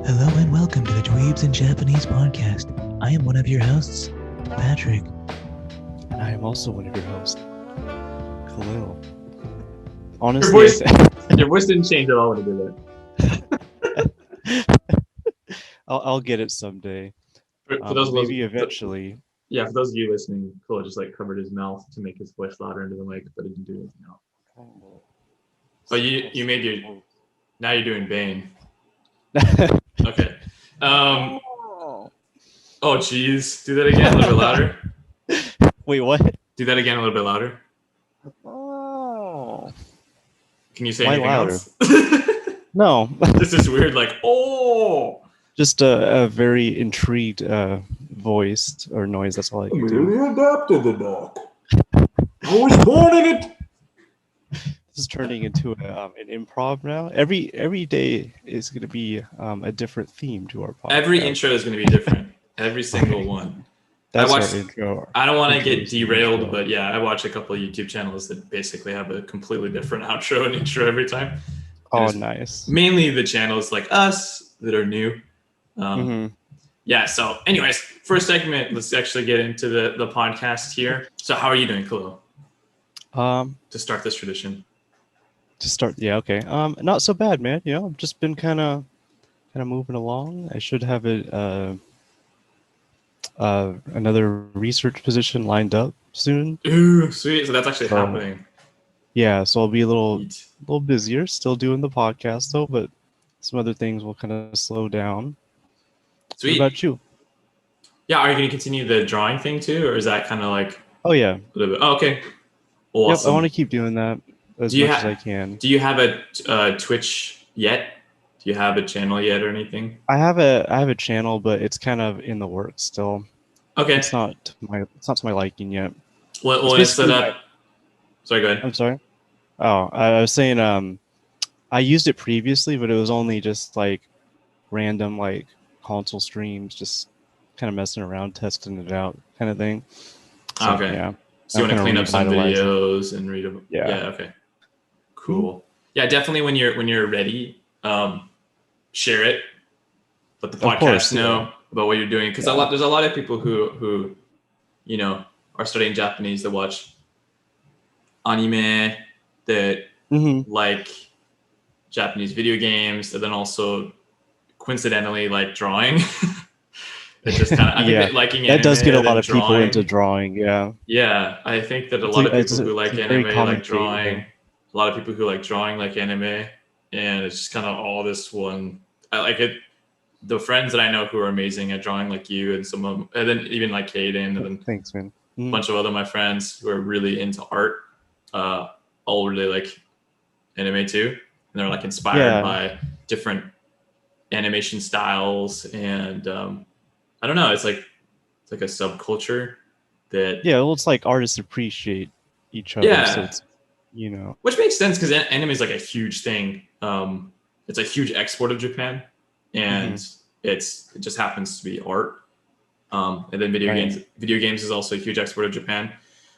Hello and welcome to the Dweebz in Japanese podcast. I am one of your hosts, Patrick. And I am also one of your hosts, Khalil. Honestly, Your voice didn't change at all when you did that. I'll get it someday. For those maybe eventually. Yeah, for those of you listening, Cole just like covered his mouth to make his voice louder into the mic, but he didn't do anything else. Oh, you made your. Now you're doing Bane. Okay. Oh, jeez. Do that again a little bit louder. Wait, what? Do that again a little bit louder. Oh. Can you say Why anything louder? else? No. This is weird, like, oh. Just a very intrigued voice or noise. That's all I can do. Really adapted the dog. I was born in it. This is turning into an improv now. Every day is going to be a different theme to our podcast. Every intro is going to be different. Every single one. That's our intro. I don't want to get derailed, but yeah, I watch a couple of YouTube channels that basically have a completely different outro and intro every time. Oh, nice. Mainly the channels like us that are new. Yeah, so anyways, first segment, let's actually get into the podcast here. So how are you doing, Khalil? To start this tradition. Yeah, okay. Not so bad, man. You know, I've just been kind of moving along. I should have another research position lined up soon. Ooh, sweet. So that's actually happening. Yeah, so I'll be a little busier, still doing the podcast though, but some other things will kind of slow down. Sweet. What about you? Yeah, are you going to continue the drawing thing too, or is that kind of like? Oh yeah. A little bit. Oh, okay. Awesome. Yep, I want to keep doing that as much as I can. Do you have a Twitch yet? Do you have a channel yet or anything? I have a channel, but it's kind of in the works still. Okay. It's not to my liking yet. Well, it's set up. Sorry, go ahead. I'm sorry. Oh, I was saying I used it previously, but it was only just like random like console streams, just kind of messing around, testing it out, kind of thing. So, okay. Yeah. So you want to clean up some videos and read them? Yeah. Okay. Cool. Yeah, definitely. When you're ready, share it. Let the podcast know about what you're doing, because there's a lot of people who are studying Japanese that watch anime, that like Japanese video games, and then also coincidentally like drawing. It's just kind of I think that liking anime, that does get a lot of drawing, people into drawing. Yeah, I think that a lot of people who like anime like drawing. A lot of people who like drawing like anime, and it's just kind of all this one. I like it. The friends that I know who are amazing at drawing, like you and some of them, and then even like Caden, and then thanks, man. A bunch of other my friends who are really into art, all really like anime too, and they're like inspired by different animation styles, and I don't know, it's like a subculture that well, it's like artists appreciate each other, so it's which makes sense because anime is like a huge thing. It's a huge export of Japan, and it just happens to be art. And then video games is also a huge export of Japan,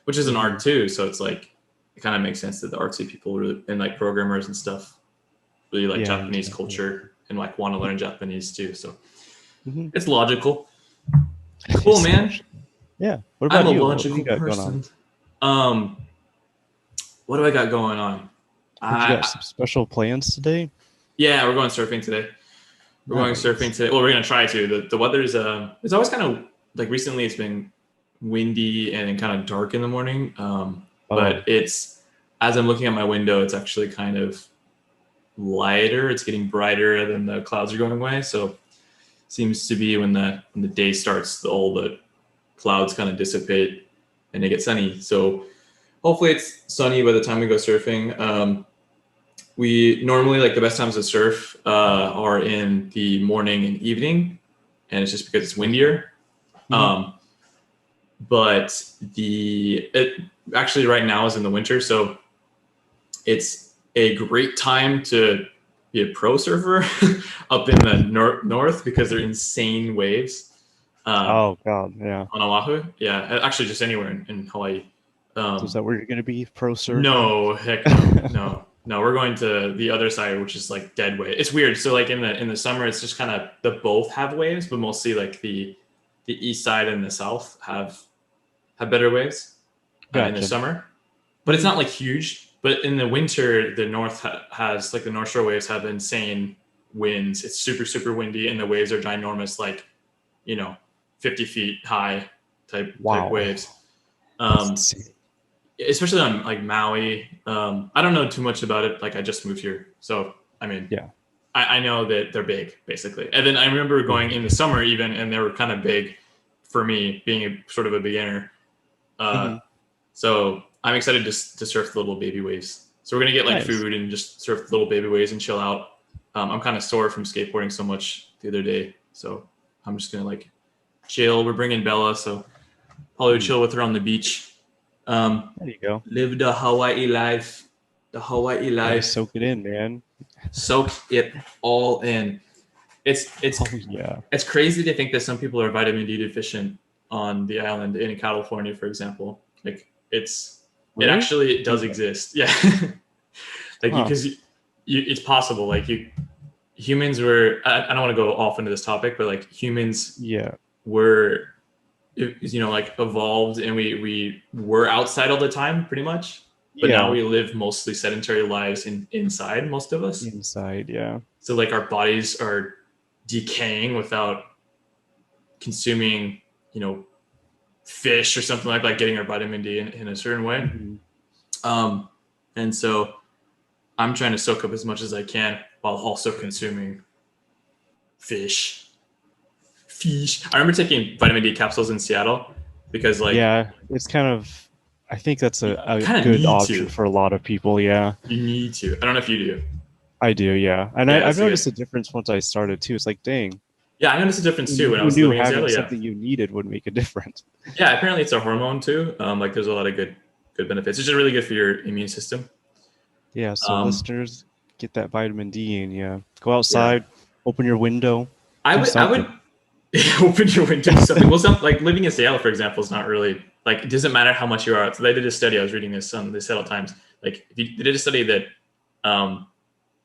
which is an art too. So it's like it kind of makes sense that the artsy people really, and like programmers and stuff really like Japanese culture and like want to learn Japanese too. So it's logical. Cool, man. Yeah. What about I'm you? a logical person. What do I got going on? You got some special plans today? Yeah, we're going surfing today. We're going surfing today. Well, we're gonna try to. The weather's it's always kind of like recently it's been windy and kind of dark in the morning. But it's as I'm looking at my window, it's actually kind of lighter. It's getting brighter than the clouds are going away. So seems to be when the day starts, all the clouds kind of dissipate and it gets sunny. So hopefully it's sunny by the time we go surfing. We normally like the best times to surf are in the morning and evening, and it's just because it's windier. But it actually right now is in the winter, so it's a great time to be a pro surfer up in the north because they're insane waves. Oh God, yeah. On Oahu, yeah, actually just anywhere in Hawaii. So is that where you're going to be pro surfing? No, heck no. We're going to the other side, which is like dead wave. It's weird. So like in the summer, it's just kind of the both have waves, but mostly like the east side and the south have better waves in the summer. But it's not like huge. But in the winter, the north has like the North Shore waves have insane winds. It's super, super windy, and the waves are ginormous, like 50 feet high type waves. Especially on like Maui. I don't know too much about it. Like I just moved here, so I mean, yeah, I know that they're big basically. And then I remember going in the summer even, and they were kind of big for me being sort of a beginner. So I'm excited to surf the little baby waves. So we're gonna get like food and just surf the little baby waves and chill out. I'm kind of sore from skateboarding so much the other day, so I'm just gonna like chill. We're bringing Bella, so probably chill with her on the beach. There you go. Live the Hawaii life. The Hawaii life. Soak it in, man. Soak it all in. It's It's crazy to think that some people are vitamin D deficient on the island in California, for example. Like it actually does exist. Yeah. Because it's possible. Like humans were. I don't want to go off into this topic, but like humans. Were. Like evolved, and we were outside all the time pretty much, but now we live mostly sedentary lives inside, most of us inside. Yeah, so like our bodies are decaying without consuming fish or something like getting our vitamin D in a certain way. And so I'm trying to soak up as much as I can while also consuming fish. I remember taking vitamin D capsules in Seattle because it's kind of, I think that's a good option for a lot of people. Yeah, you need to. I don't know if you do. I do, yeah. And I've noticed a difference once I started too. It's like, dang. Yeah, I noticed a difference too when I was living in Seattle. Something you needed would make a difference. Yeah, apparently it's a hormone too. Like there's a lot of good benefits. It's just really good for your immune system. Yeah, so listeners, get that vitamin D in. Yeah, go outside, open your window. I would open your window. Something. Well, like living in Seattle, for example, is not really like it doesn't matter how much you are. So they did a study. I was reading this on the Seattle Times. Like they did a study that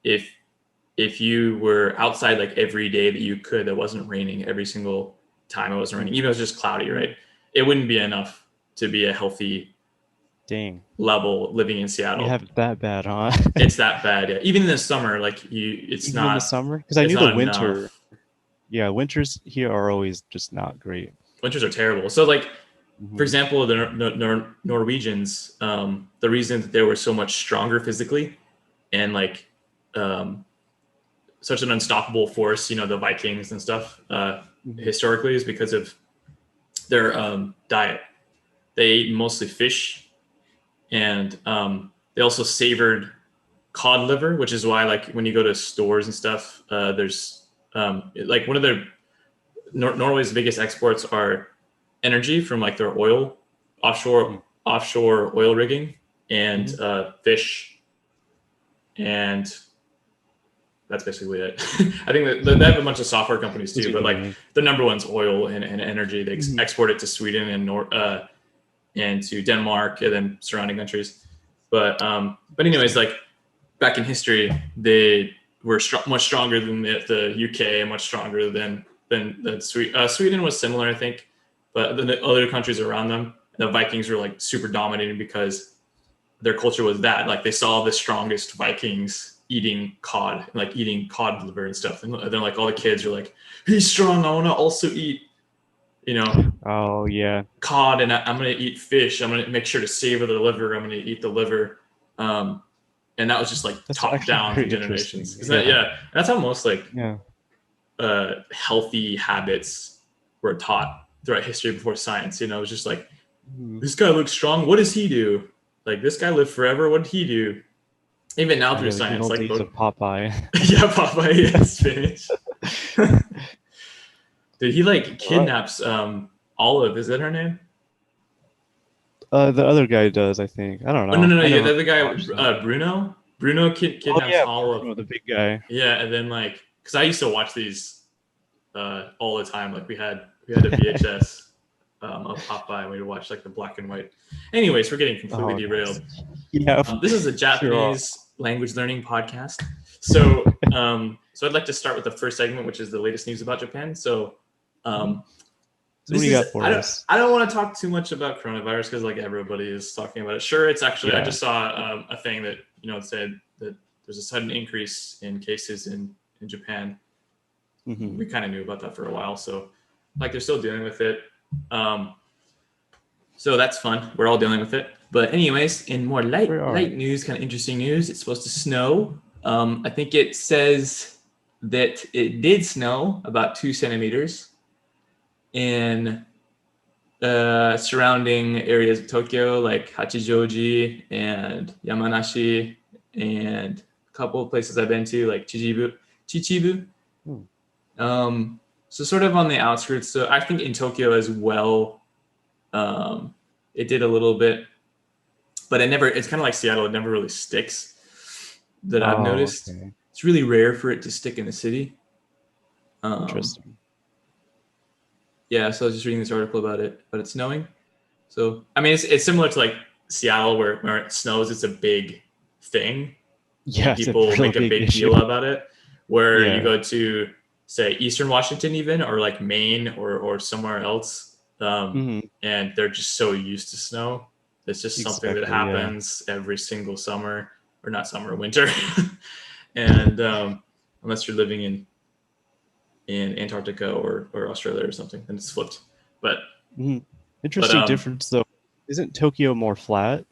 if you were outside like every day that you could, that wasn't raining every single time it wasn't raining, even if it was just cloudy, right? It wouldn't be enough to be a healthy level living in Seattle. You have it that bad, huh? It's that bad. Yeah. Even in the summer, like it's even not in the summer, because I knew the winter. Enough. Yeah, winters here are always just not great. Winters are terrible. So like, for example, the Norwegians, the reason that they were so much stronger physically and like such an unstoppable force, the Vikings and stuff, historically is because of their diet. They ate mostly fish, and they also savored cod liver, which is why like when you go to stores and stuff, there's like one of their Norway's biggest exports are energy from like their oil, offshore oil rigging, and fish, and that's basically it. I think that they have a bunch of software companies too, but like the number one's oil and energy. They export it to Sweden and to Denmark and then surrounding countries. But anyways, like back in history, they were much stronger than the UK and much stronger than Sweden was similar, I think, but the other countries around them, the Vikings were like super dominating because their culture was that like they saw the strongest Vikings eating cod, like eating cod liver and stuff, and then like all the kids are like, he's strong, I want to also eat oh yeah, cod, and I'm gonna eat fish, I'm gonna make sure to savor the liver, I'm gonna eat the liver. And that was just like top down for generations. That's how most like healthy habits were taught throughout history before science. It was just like, this guy looks strong, what does he do? Like this guy lived forever, what did he do? Even now through science, like days of Popeye. Yeah, Popeye, yeah, spinach. Dude, he like kidnaps Olive. Is that her name? The other guy does, I think. I don't know. Oh, no. Yeah, the other guy, Bruno. Bruno kidnaps Olive. Bruno, the big guy. Yeah, and then like, because I used to watch these all the time. Like we had a VHS of Popeye, and we'd watch like the black and white. Anyways, we're getting completely derailed. Yeah. This is a Japanese language learning podcast. So I'd like to start with the first segment, which is the latest news about Japan. So what do you got for us? I don't want to talk too much about coronavirus because like everybody is talking about it. Sure, it's actually I just saw a thing that said that there's a sudden increase in cases in Japan. We kind of knew about that for a while, so like they're still dealing with it. So that's fun. We're all dealing with it. But anyways, in more light news, kind of interesting news, it's supposed to snow. I think it says that it did snow about 2 centimeters in surrounding areas of Tokyo, like Hachijoji and Yamanashi, and a couple of places I've been to, like Chichibu. So sort of on the outskirts. So I think in Tokyo as well, it did a little bit, but it's kind of like Seattle. It never really sticks that I've noticed. Okay. It's really rare for it to stick in the city. Interesting. Yeah. So I was just reading this article about it, but it's snowing. So, I mean, it's similar to like Seattle where it snows. It's a big thing. Yeah. People make a big deal about it, where you go to say Eastern Washington even, or like Maine or somewhere else. And they're just so used to snow. It's just something that happens every single summer, or not summer, winter. And unless you're living in Antarctica or Australia or something, then it's flipped. But interesting difference though. Isn't Tokyo more flat?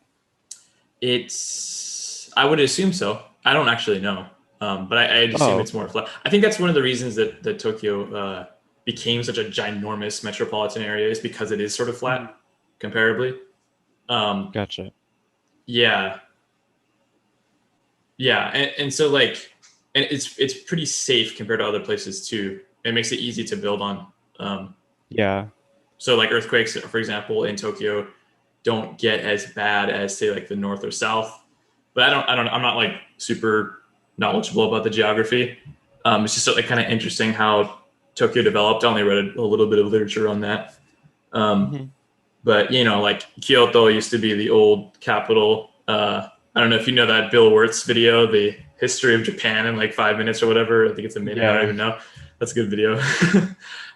I would assume so. I don't actually know. But I'd assume it's more flat. I think that's one of the reasons that Tokyo became such a ginormous metropolitan area, is because it is sort of flat comparably. Gotcha. Yeah. And so like, and it's pretty safe compared to other places too. It makes it easy to build on. So like earthquakes, for example, in Tokyo don't get as bad as say like the north or south. But I'm not like super knowledgeable about the geography. It's just like kind of interesting how Tokyo developed. I only read a little bit of literature on that. But like Kyoto used to be the old capital. I don't know if you know that Bill Wirtz video, the history of Japan in like 5 minutes or whatever. I think it's a minute. I don't even know. That's a good video.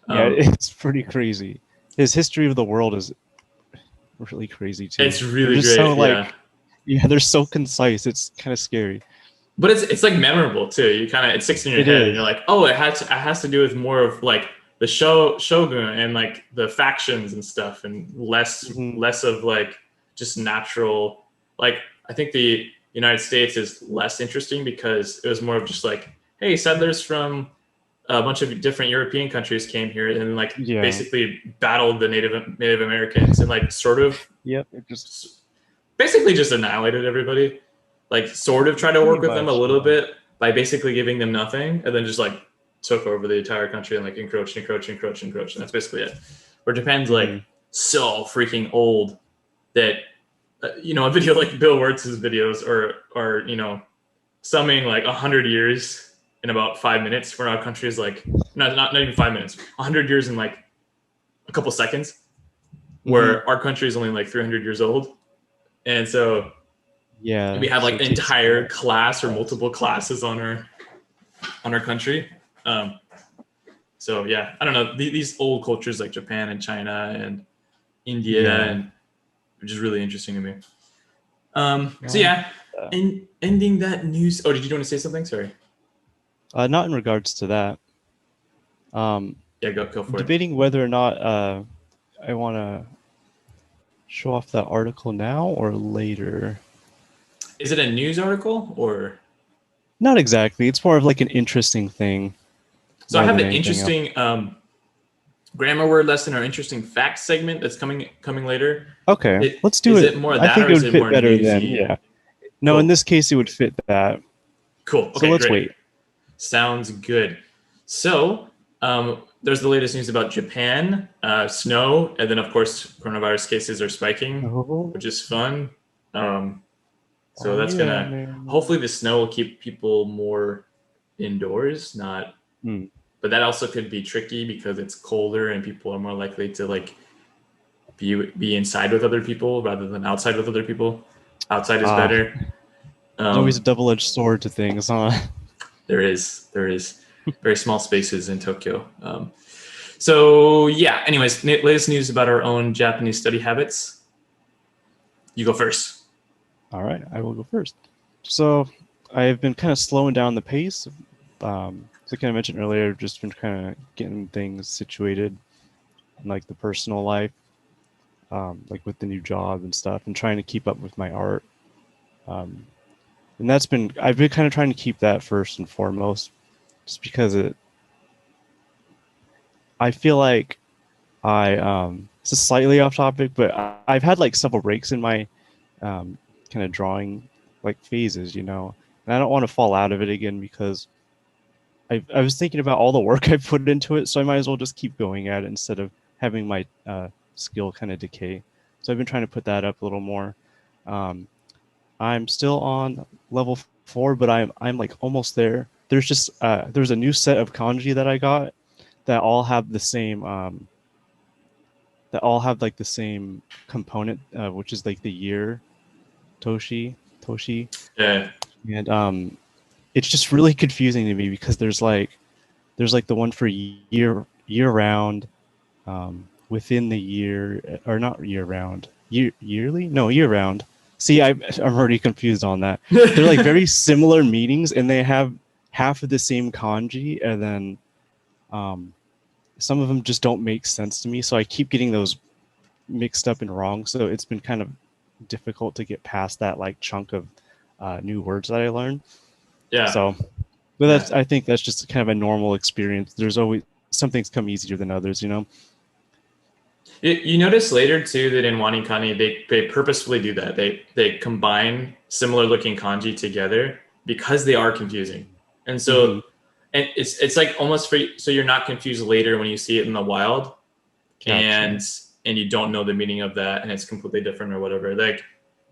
It's pretty crazy. His history of the world is really crazy too. It's really great. So they're so concise. It's kind of scary. But it's like memorable too. It sticks in your head, and you're like, oh, it has to do with more of like the shogun and like the factions and stuff, and less of like just natural. Like I think the United States is less interesting because it was more of just like, hey, settlers from a bunch of different European countries came here and like basically battled the Native Americans and like sort of it just basically just annihilated everybody. Like sort of try to work with them a little bit by basically giving them nothing, and then just like took over the entire country and like encroached. And that's basically it. Where Japan's like so freaking old that, a video like Bill Wirtz's videos are summing like 100 years in about 5 minutes, where our country is like, not even 5 minutes, 100 years in like a couple seconds, where our country is only like 300 years old. And so we have like an entire class or multiple classes on our country. So yeah, I don't know, these old cultures like Japan and China and India, and which is really interesting to me. Ending that news. Oh, did you want to say something? Sorry. Not in regards to that. Go for it. Debating whether or not I want to show off that article now or later. Is it a news article or? Not exactly. It's more of like an interesting thing. So I have an interesting grammar word lesson or interesting facts segment that's coming later. Okay, let's do it. Is it more of that, I think or it is would it fit more better newsy? than No, in this case, it would fit that. Cool. Okay, so let's great. wait. Sounds good. So there's the latest news about Japan, snow, and then of course coronavirus cases are spiking, which is fun. So that's hopefully the snow will keep people more indoors, but that also could be tricky because it's colder and people are more likely to like be inside with other people rather than outside with other people. Outside is better. There's always a double-edged sword to things, huh? There is very small spaces in Tokyo. So yeah, anyways, latest news about our own Japanese study habits. You go first. All right, I will go first. So I've been kind of slowing down the pace. Like I mentioned earlier, I've just been kind of getting things situated in like the personal life, like with the new job and stuff, and trying to keep up with my art. And I've been kind of trying to keep that first and foremost, just because I feel like this is slightly off topic, but I've had like several breaks in my kind of drawing like phases, and I don't want to fall out of it again because I was thinking about all the work I put into it, so I might as well just keep going at it instead of having my skill kind of decay. So I've been trying to put that up a little more. I'm still on level 4, but I'm like almost there. There's a new set of kanji that I got that all have the same like the same component, which is like the year toshi. Yeah. And it's just really confusing to me because there's like the one for year round, within the year, or not year round, yearly, no, year round. See, I'm already confused on that. They're like very similar meanings, and they have half of the same kanji, and then some of them just don't make sense to me. So I keep getting those mixed up and wrong. So it's been kind of difficult to get past that like chunk of new words that I learned. Yeah. So, but I think that's just kind of a normal experience. There's always some things come easier than others, You notice later too that in Wanikani they purposefully do that. They combine similar looking kanji together because they are confusing, and so and it's like almost so you're not confused later when you see it in the wild, and you don't know the meaning of that, and it's completely different or whatever. Like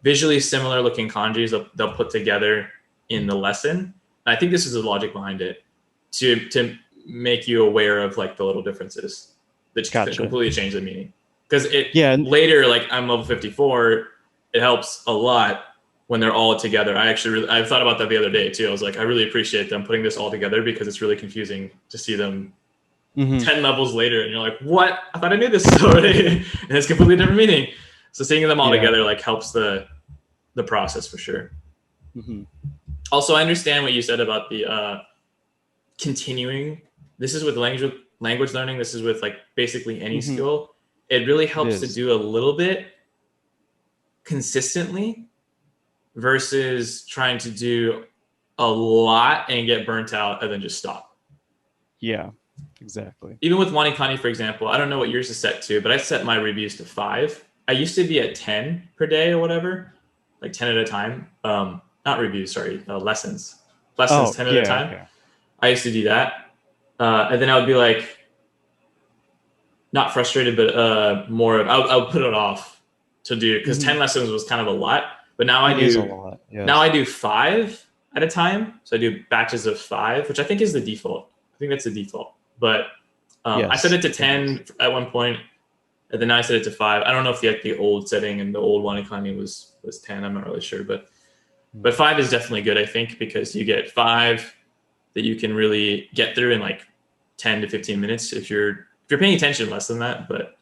visually similar looking kanjis they'll put together in the lesson. And I think this is the logic behind it to make you aware of like the little differences that completely change the meaning. Because later, like I'm level 54, it helps a lot when they're all together. I thought about that the other day too. I was like, I really appreciate them putting this all together because it's really confusing to see them 10 levels later, and you're like, what? I thought I knew this already, and it's completely different meaning. So seeing them all together like helps the process for sure. Also, I understand what you said about the continuing. This is with language learning. This is with like basically any skill. It really helps to do a little bit consistently versus trying to do a lot and get burnt out and then just stop. Yeah, exactly. Even with Wanikani, for example, I don't know what yours is set to, but I set my reviews to 5. I used to be at 10 per day or whatever, like 10 at a time. Not reviews, sorry, lessons. 10 at a time. Okay. I used to do that. And then I would be like, not frustrated, but more of, I would put it off to do, because 10 lessons was kind of a lot. But now I do 5 at a time. So I do batches of 5, which I think is the default. I think that's the default. But I set it to 10 at one point, and then I set it to 5. I don't know if the old setting and the old Wanikani was 10. I'm not really sure, but 5 is definitely good, I think, because you get 5 that you can really get through in like 10 to 15 minutes if you're paying attention, less than that. But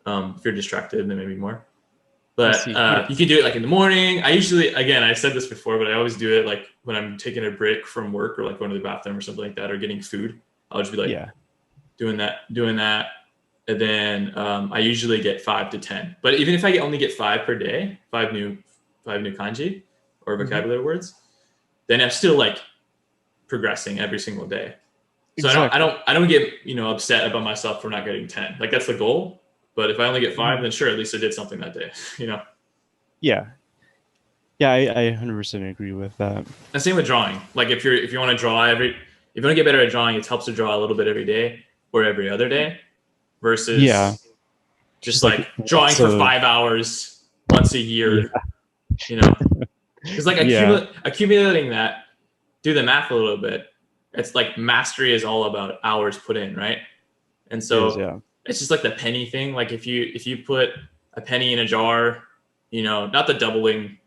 if you're distracted, then maybe more. But you can do it like in the morning. I usually, again, I said this before, but I always do it like when I'm taking a break from work or like going to the bathroom or something like that, or getting food. I'll just be like doing that. And then I usually get 5 to 10. But even if I only get 5 per day, 5 new kanji or vocabulary words, then I'm still like progressing every single day. So I don't get upset about myself for not getting 10. Like that's the goal. But if I only get 5, then sure, at least I did something that day. Yeah. Yeah, I 100% agree with that. And same with drawing. Like if you want to draw if you want to get better at drawing, it helps to draw a little bit every day or every other day, versus just like drawing for 5 hours once a year. Because like accumulating that, do the math a little bit. It's like mastery is all about hours put in, right? And so it's just like the penny thing. Like if you put a penny in a jar, you know, not the doubling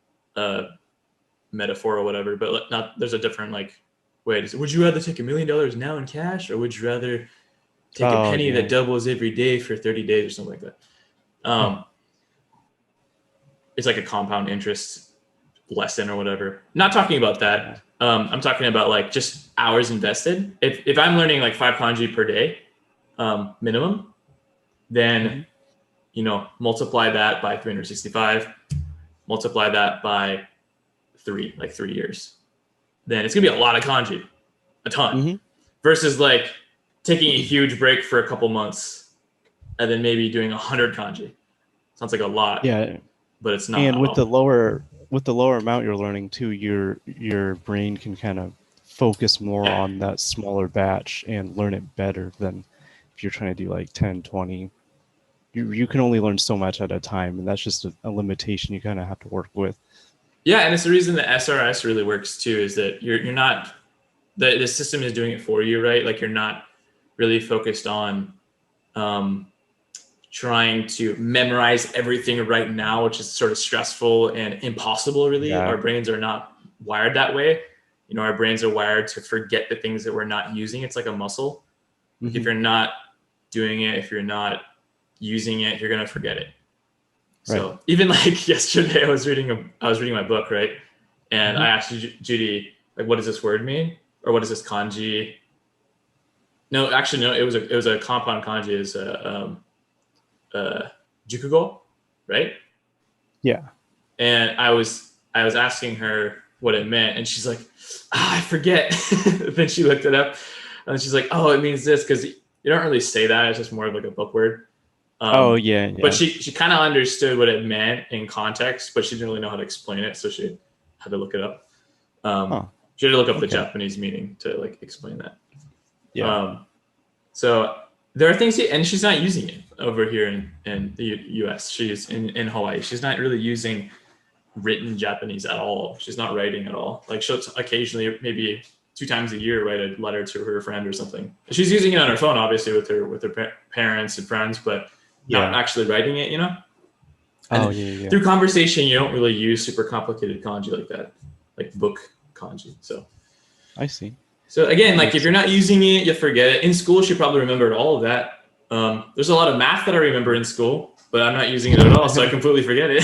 metaphor or whatever, but not there's a different like way to say, would you rather take $1 million now in cash, or would you rather take a penny that doubles every day for 30 days or something like that? It's like a compound interest lesson or whatever. Not talking about that. I'm talking about like just hours invested. If I'm learning like 5 kanji per day minimum, then you know, multiply that by 365, multiply that by 3 years. Then it's gonna be a lot of kanji, a ton. Versus like taking a huge break for a couple months and then maybe doing 100 kanji. Sounds like a lot. Yeah. But it's not. And with the lower amount you're learning too, your brain can kind of focus more on that smaller batch and learn it better than if you're trying to do like 10, 20. You can only learn so much at a time, and that's just a limitation you kind of have to work with. Yeah, and it's the reason that SRS really works too, is that you're not the system is doing it for you, right? Like you're not really focused on trying to memorize everything right now, which is sort of stressful and impossible, really. Yeah. Our brains are not wired that way. You know, our brains are wired to forget the things that we're not using. It's like a muscle. Like if you're not doing it, if you're not using it, you're going to forget it. So even like yesterday, I was reading my book, right? And I asked Judy, like, what does this word mean? Or what is this kanji? No, actually, no, it was a compound kanji. Is jukugo, right? Yeah. And I was asking her what it meant, and she's like, I forget. Then she looked it up, and she's like, oh, it means this, because you don't really say that. It's just more of like a book word. Yeah. But she kind of understood what it meant in context, but she didn't really know how to explain it, so she had to look it up. She had to look up the Japanese meaning to like explain that. Yeah. So there are things, and she's not using it over here in the U.S. She's in Hawaii. She's not really using written Japanese at all. She's not writing at all. Like she'll occasionally, maybe 2 times a year, write a letter to her friend or something. She's using it on her phone, obviously, with her parents and friends, but not actually writing it, you know? And through conversation, you don't really use super complicated kanji like that, like book kanji. So I see. So again, like if you're not using it, you forget it. In school, she probably remembered all of that. There's a lot of math that I remember in school, but I'm not using it at all, so I completely forget it.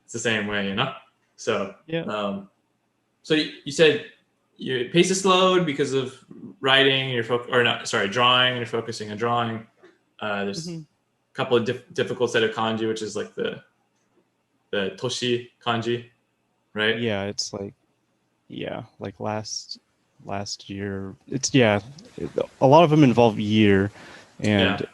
It's the same way, you know? So so you said your pace is slowed because of writing, drawing, and you're focusing on drawing. There's a couple of difficult set of kanji, which is like the toshi kanji, right? Yeah, it's like like last year. It's a lot of them involve year, and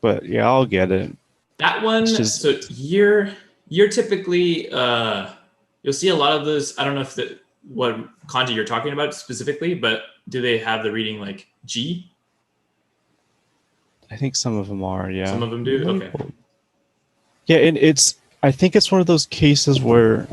but I'll get it. That one, so year typically, you'll see a lot of those. I don't know if what kanji you're talking about specifically, but do they have the reading like G? I think some of them are, Some of them do? Okay. Yeah, and I think it's one of those cases where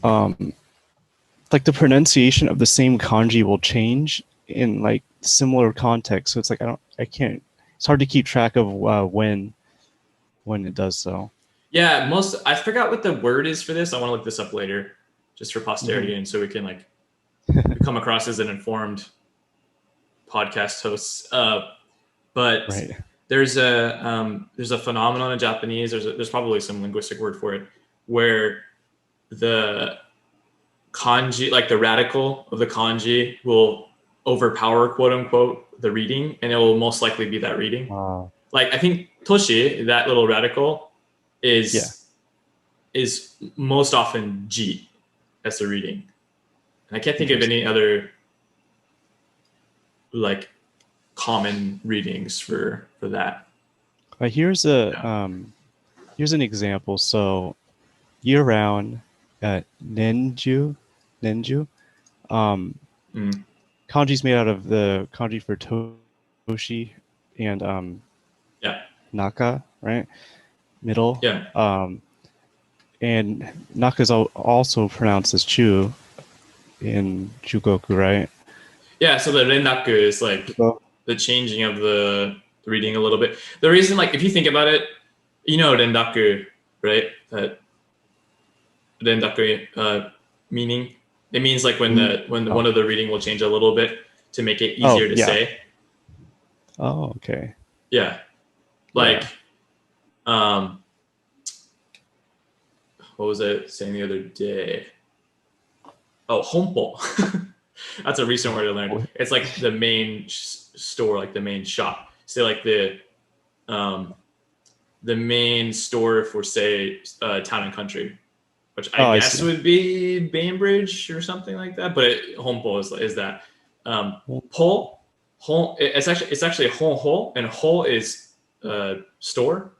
like the pronunciation of the same kanji will change in like similar context. So it's like it's hard to keep track of when it does so. Yeah, I forgot what the word is for this. I want to look this up later just for posterity and so we can like come across as an informed podcast hosts. But there's a phenomenon in Japanese. There's probably some linguistic word for it, where the kanji, like the radical of the kanji, will overpower, quote unquote, the reading, and it will most likely be that reading. Like I think toshi, that little radical, is most often G as the reading, and I can't think of any other like common readings for that. Here's an example. So year round nenju kanji's made out of the kanji for toshi and naka, right? Middle. And naka is also pronounced as chu in Chugoku, right? Yeah, so the rennaku is like the changing of the reading a little bit. The reason, like, if you think about it, rendaku, right? That rendaku meaning. It means like when one of the reading will change a little bit to make it easier to say. Oh, okay. Yeah. Like, what was I saying the other day? Oh, honpo. That's a recent word I learned. It's like the main store, like the main shop. Say like the main store for, say, Town and Country, which I guess would be Bainbridge or something like that. But honpo is that. Po, it's actually honho, and ho is store.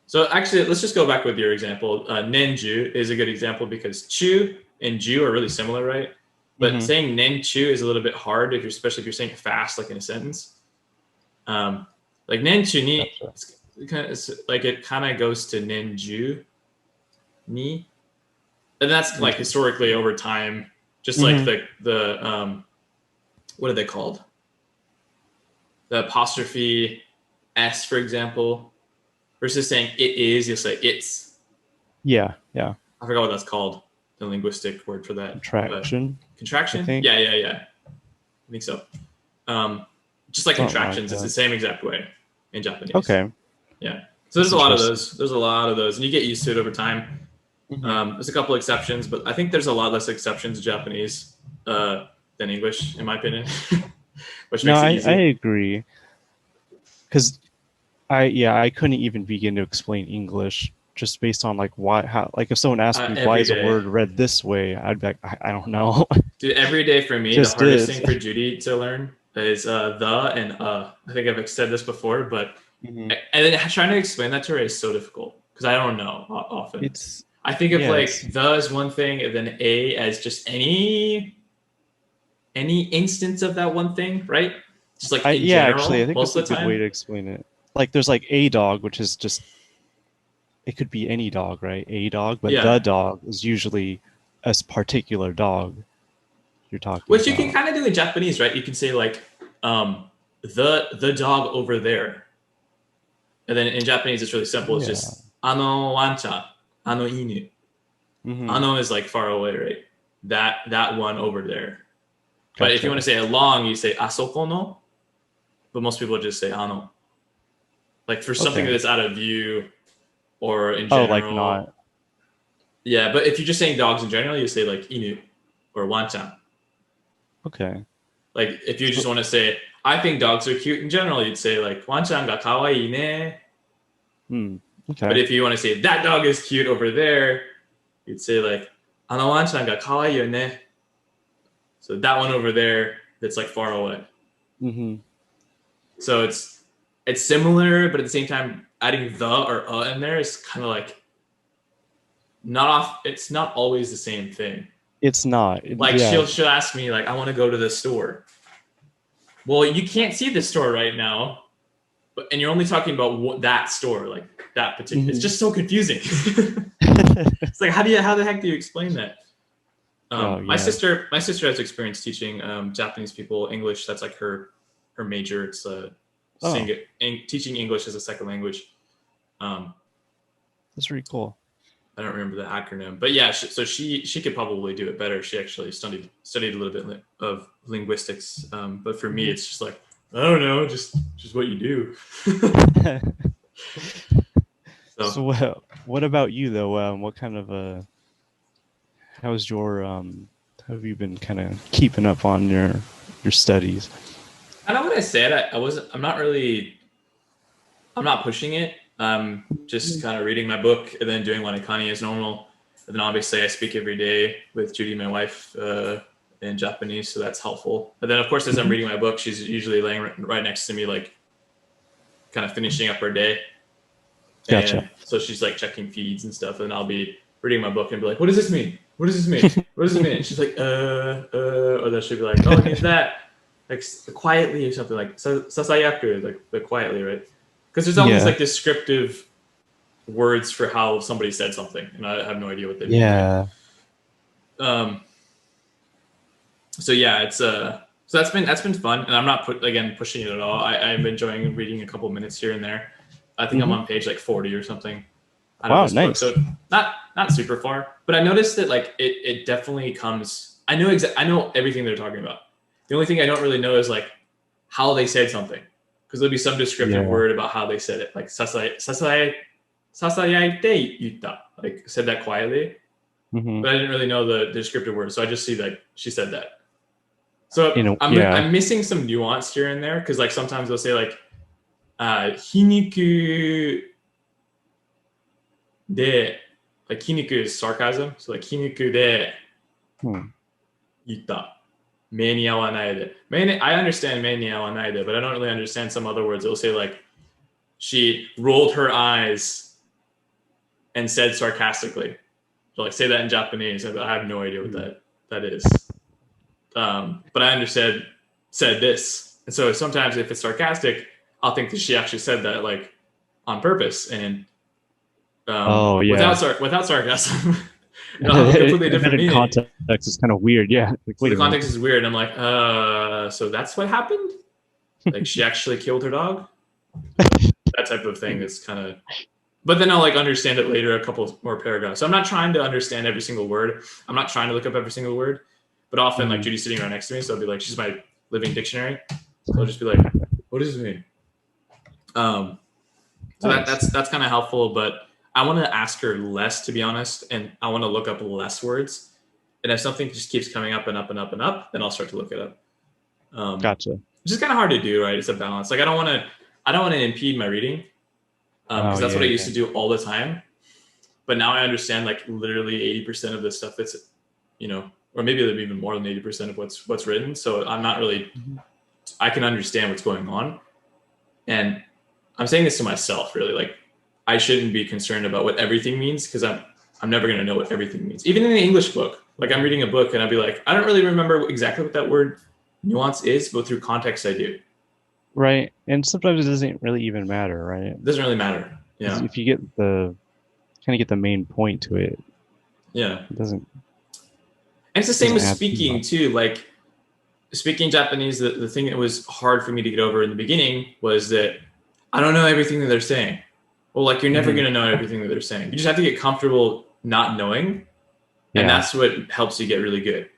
So actually, let's just go back with your example. Nenju is a good example because chu and ju are really similar, right? But saying nenchu is a little bit hard especially if you're saying it fast, like in a sentence. Like nenchu ni, it kind of goes to nenju ni, and that's like historically over time, just like the what are they called? The apostrophe s, for example, versus saying it is, you'll say it's. Yeah. I forgot what that's called. The linguistic word for that. Contraction. Contraction? Yeah. I think so. Just like contractions, it's the same exact way in Japanese. Okay. Yeah. So there's a lot of those. And you get used to it over time. There's a couple exceptions, but I think there's a lot less exceptions in Japanese than English, in my opinion. Which makes it easy. I agree. Because I couldn't even begin to explain English just based on like how if someone asked me why is a word read this way, I'd be like, I don't know. Dude, every day for me, the hardest thing for Judy to learn is the and I think I've said this before, but and then trying to explain that to her is so difficult because I don't know often. I think of the as one thing and then a as just any instance of that one thing, right? Just like in general, actually, I think most that's of the a good time. way to explain it. Like there's like a dog, which is just, it could be any dog, right? A dog, but the dog is usually a particular dog you're talking about. Which you can kind of do in Japanese, right? You can say like the dog over there. And then in Japanese it's really simple. It's just ano wanchan, ano inu. Ano is like far away, right? That one over there. But if you want to say it long, you say asoko no. But most people just say ano. Like for something that's out of view or in general. Oh, like not. Yeah, but if you're just saying dogs in general, you say like inu or wanchan. Okay. Like if you just want to say, I think dogs are cute in general, you'd say like wanchan ga kawaii ne. Okay. But if you want to say that dog is cute over there, you'd say like ano wanchan ga kawaii yo ne. So that one over there that's like far away. So it's similar, but at the same time, adding the or in there is kind of like it's not always the same thing. It's not. Like she'll ask me like, I want to go to the store. Well, you can't see the store right now, and you're only talking about that store, like that particular. It's just so confusing. It's like how the heck do you explain that? My sister has experience teaching Japanese people English. That's like her major. It's teaching English as a second language. That's really cool. I don't remember the acronym, but yeah. So she could probably do it better. She actually studied a little bit of linguistics. But for me, it's just like I don't know, just what you do. So what about you though? What kind of how's your how have you been kind of keeping up on your studies? I know what I said. I'm not pushing it. Just kind of reading my book and then doing Wanikani as normal. And then obviously I speak every day with Judy, my wife, in Japanese, so that's helpful. But then of course, as I'm reading my book, she's usually laying right next to me, like kind of finishing up her day. Gotcha. And so she's like checking feeds and stuff, and I'll be reading my book and be like, "What does this mean? What does this mean? What does this mean?" And she's like, or then she'll be like, "Oh, it means that." Like quietly or something like sasayaku, like quietly, right? Because there's always like descriptive words for how somebody said something, and I have no idea what they mean. Yeah. So yeah, it's So that's been fun, and I'm not pushing it at all. I'm enjoying reading a couple minutes here and there. I think I'm on page like 40 or something out of this book, so not super far. But I noticed that like it definitely comes. I know everything they're talking about. The only thing I don't really know is like how they said something, because there'll be some descriptive word about how they said it, like sasayaite yutta, like said that quietly. But I didn't really know the descriptive word, so I just see like she said that. So I'm missing some nuance here and there, because like sometimes they'll say like hiniku de, like hiniku is sarcasm, so like hiniku de yutta. Me ni awanai de. I understand me ni awanai de, but I don't really understand some other words. It'll say like she rolled her eyes and said sarcastically. So like say that in Japanese. I have no idea what that is. But I understood said this. And so sometimes if it's sarcastic, I'll think that she actually said that like on purpose, and without sarcasm. Completely different meaning. Context is kind of weird. Yeah. Like, the context is weird. And I'm like, so that's what happened? Like she actually killed her dog? That type of thing is kind of, but then I'll like understand it later, a couple more paragraphs. So I'm not trying to understand every single word. I'm not trying to look up every single word, but often like Judy's sitting right next to me. So I'll be like, she's my living dictionary. So I'll just be like, what does this mean? So that's kind of helpful, but I want to ask her less, to be honest, and I want to look up less words. And if something just keeps coming up and up and up and up, then I'll start to look it up. Gotcha. Which is kind of hard to do, right? It's a balance. Like I don't want to impede my reading, because that's what I used to do all the time. But now I understand like literally 80% of the stuff that's, or maybe even more than 80% of what's written. So I'm not really, I can understand what's going on. And I'm saying this to myself, really, like I shouldn't be concerned about what everything means, because I'm never going to know what everything means. Even in the English book, like I'm reading a book and I'll be like, I don't really remember exactly what that word nuance is, but through context I do. Right. And sometimes it doesn't really even matter, right? It doesn't really matter. Yeah. If you get the main point to it. Yeah. It doesn't. And it's the same with speaking too. Like speaking Japanese, the thing that was hard for me to get over in the beginning was that I don't know everything that they're saying. Well, like you're never going to know everything that they're saying. You just have to get comfortable not knowing. And that's what helps you get really good.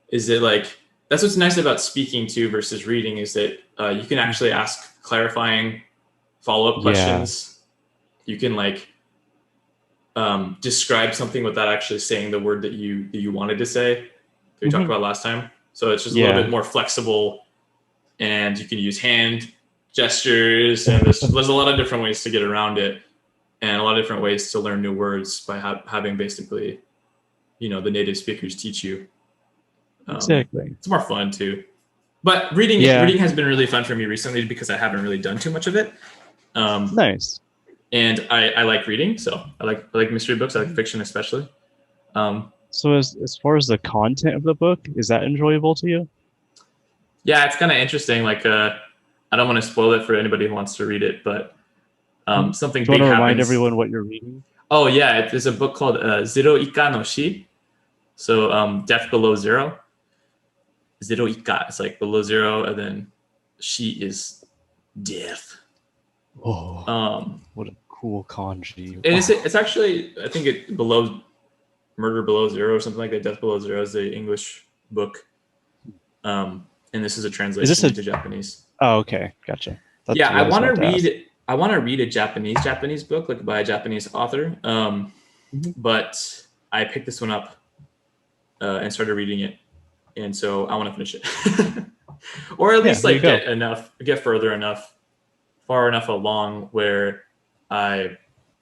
Is that like, that's what's nice about speaking too versus reading, is that you can actually ask clarifying follow-up questions. You can like describe something without actually saying the word that you wanted to say that we talked about last time. So it's just a little bit more flexible, and you can use hand gestures, and there's a lot of different ways to get around it, and a lot of different ways to learn new words by having basically, the native speakers teach you. Exactly. It's more fun too. But reading has been really fun for me recently, because I haven't really done too much of it. Nice. And I like reading, so I like mystery books. I like fiction especially. So as far as the content of the book, is that enjoyable to you? Yeah, it's kind of interesting. Like I don't want to spoil it for anybody who wants to read it, but something big happens. Do you want to remind everyone what you're reading? Oh yeah, there's a book called Zero Ika no Shi. So death below zero. Zero Ika, it's like below zero, and then Shi is death. Oh, what a cool kanji. And it's actually, I think it Murder Below Zero or something like that. Death Below Zero is the English book. And this is a translation into Japanese. Oh, okay. Gotcha. I want to read a Japanese book, like by a Japanese author. But I picked this one up and started reading it. And so I want to finish it. Or at least like get far enough along where I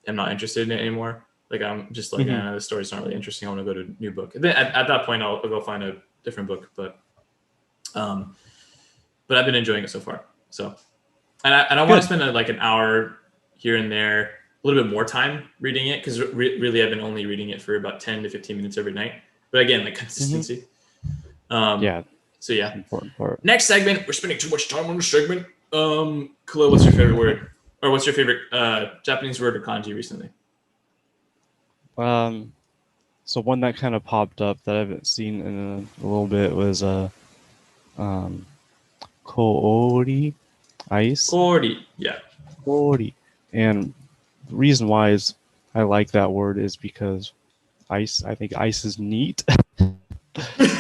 am not interested in it anymore. Like I'm just like, this story's not really interesting. I want to go to a new book. And then at that point, I'll go find a different book. But I've been enjoying it so far. So, and I want to spend like an hour here and there, a little bit more time reading it, because really I've been only reading it for about 10 to 15 minutes every night. But again, like consistency. So yeah. Important part. Next segment. We're spending too much time on this segment. Khalil, what's your favorite word? Or what's your favorite Japanese word or kanji recently? So one that kind of popped up that I haven't seen in a little bit was Koori, ice. Cordy. Yeah. Koori. And the reason why is I like that word is because ice. I think ice is neat,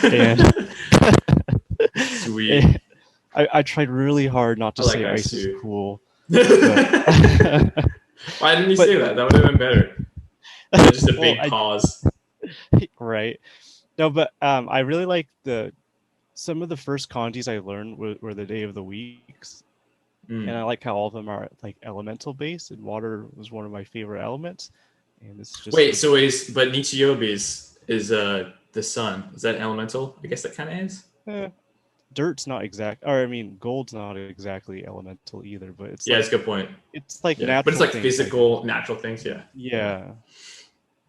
and Sweet. I tried really hard not to I like say ice ice is too. cool, Why but didn't you but say that? That would have been better. But just a well, big pause. right. No, but I really like some of the first kanjis I learned were the day of the weeks, and I Mm. like how all of them are like elemental based, and water was one of my favorite elements. And this is just Wait, so but Nichiyobi is the sun. Is that elemental? I guess that kind of is. dirt's not exact, or I mean, gold's not exactly elemental either, but Yeah, that's a good point. it's like Yeah, but it's natural like things, I physical, think. natural things. Yeah. Yeah.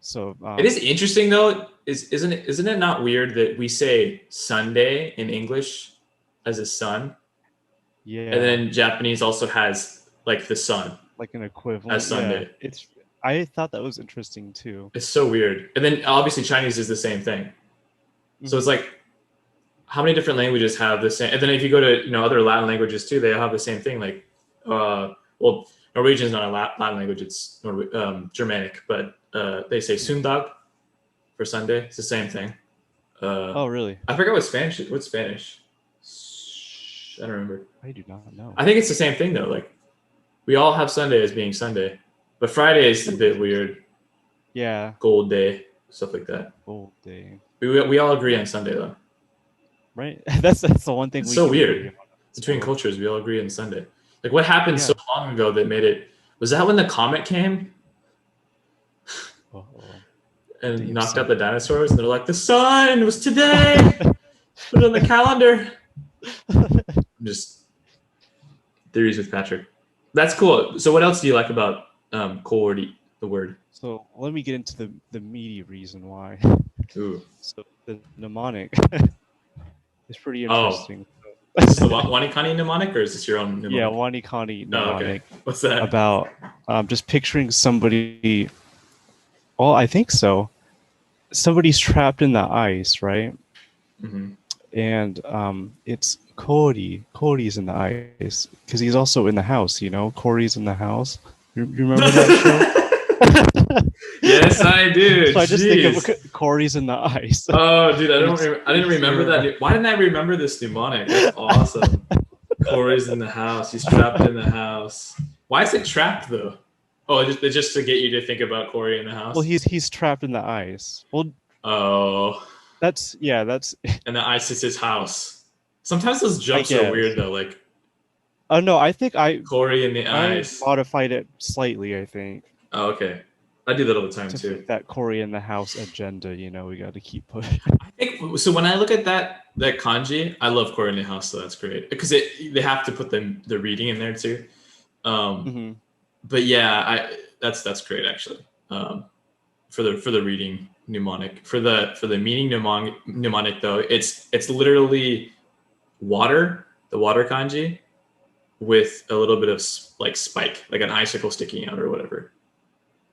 So It is interesting though. Isn't it not weird that we say Sunday in English as a sun, and yeah, then Japanese also has like the sun like an as equivalent. Yeah, Sunday. I thought that was interesting too. It's so weird. And then obviously Chinese is the same thing. So it's Mhm. like how many different languages have the same? And then if you go to other Latin languages too, they have the same thing. Like, well, Norwegian is not a Latin language; it's Germanic, but they say Sundag for Sunday. It's the same thing. Oh, really? I forgot what Spanish. What's Spanish? I don't remember. I do not know. I think it's the same thing though. Like we all have Sunday as being Sunday, but Friday is a bit weird. Yeah, Gold day, stuff like that. gold day. We all agree on Sunday though. Right? That's the one thing It's we so can agree weird. on. Between So, cultures, we all agree on Sunday. Like what happened yeah. so long ago that made it? Was that when the comet came Oh, and day of knocked out Sunday. the dinosaurs? And they're like, the sun was today. Put it on the calendar. Just theories with Patrick. That's cool. So what else do you like about coordi, the word? So let me get into the meaty reason why. Ooh. So the mnemonic is pretty Oh, interesting. is this the Wanikani mnemonic or is this your own Yeah, mnemonic? Wanikani Oh, okay. mnemonic What's that? about just picturing somebody. Well, I think so. Somebody's trapped in the ice, right? Mm-hmm. And it's Cody. Cody's in the ice because he's also in the house. Corey's in the house. You remember that show? Yes, I do. So I just think Jeez. of Corey's in the ice. Oh, dude, I didn't It's remember your- that. Why didn't I remember this mnemonic? That's awesome. Corey's in the house. He's trapped in the house. Why is it trapped though? Oh, just to get you to think about Corey in the house. Well, he's trapped in the ice. Well, Oh, that's and the ice is his house. Sometimes those jumps are guess. weird though. Like Oh no, I think Corey in the I ice. modified it slightly. I think Oh, okay. I do that all the time to too. fit that Corey in the house agenda. We got to keep pushing. I think so. When I look at that kanji, I love Corey in the house, so that's great because they have to put the reading in there too. Mm-hmm. But yeah, that's great actually. For the reading mnemonic, for the meaning mnemonic though, it's literally water, the water kanji, with a little bit of like spike, like an icicle sticking out or whatever.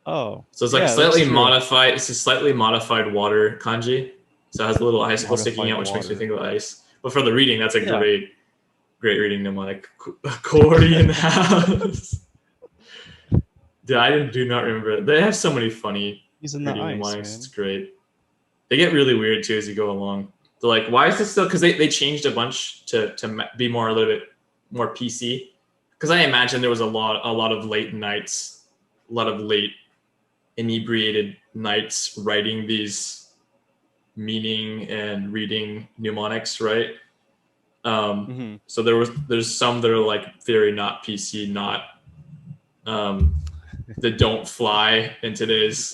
Oh, So it's like yeah, that's true. modified. It's a slightly modified water kanji. So it has a little icicle sticking out, which makes me water. think of ice. But for the reading, that's a Yeah. great reading mnemonic. Corey in the house. Dude, I do not remember it. They have so many funny He's in the reading ice, mnemonics. man. It's great. They get really weird too as you go along. They're like, why is this still? Because they changed a bunch to be a little bit more PC. Because I imagine there was a lot of late nights, a lot of late inebriated nights writing these meaning and reading mnemonics, right? Mm-hmm. So there's some that are like very not PC, not that don't fly in today's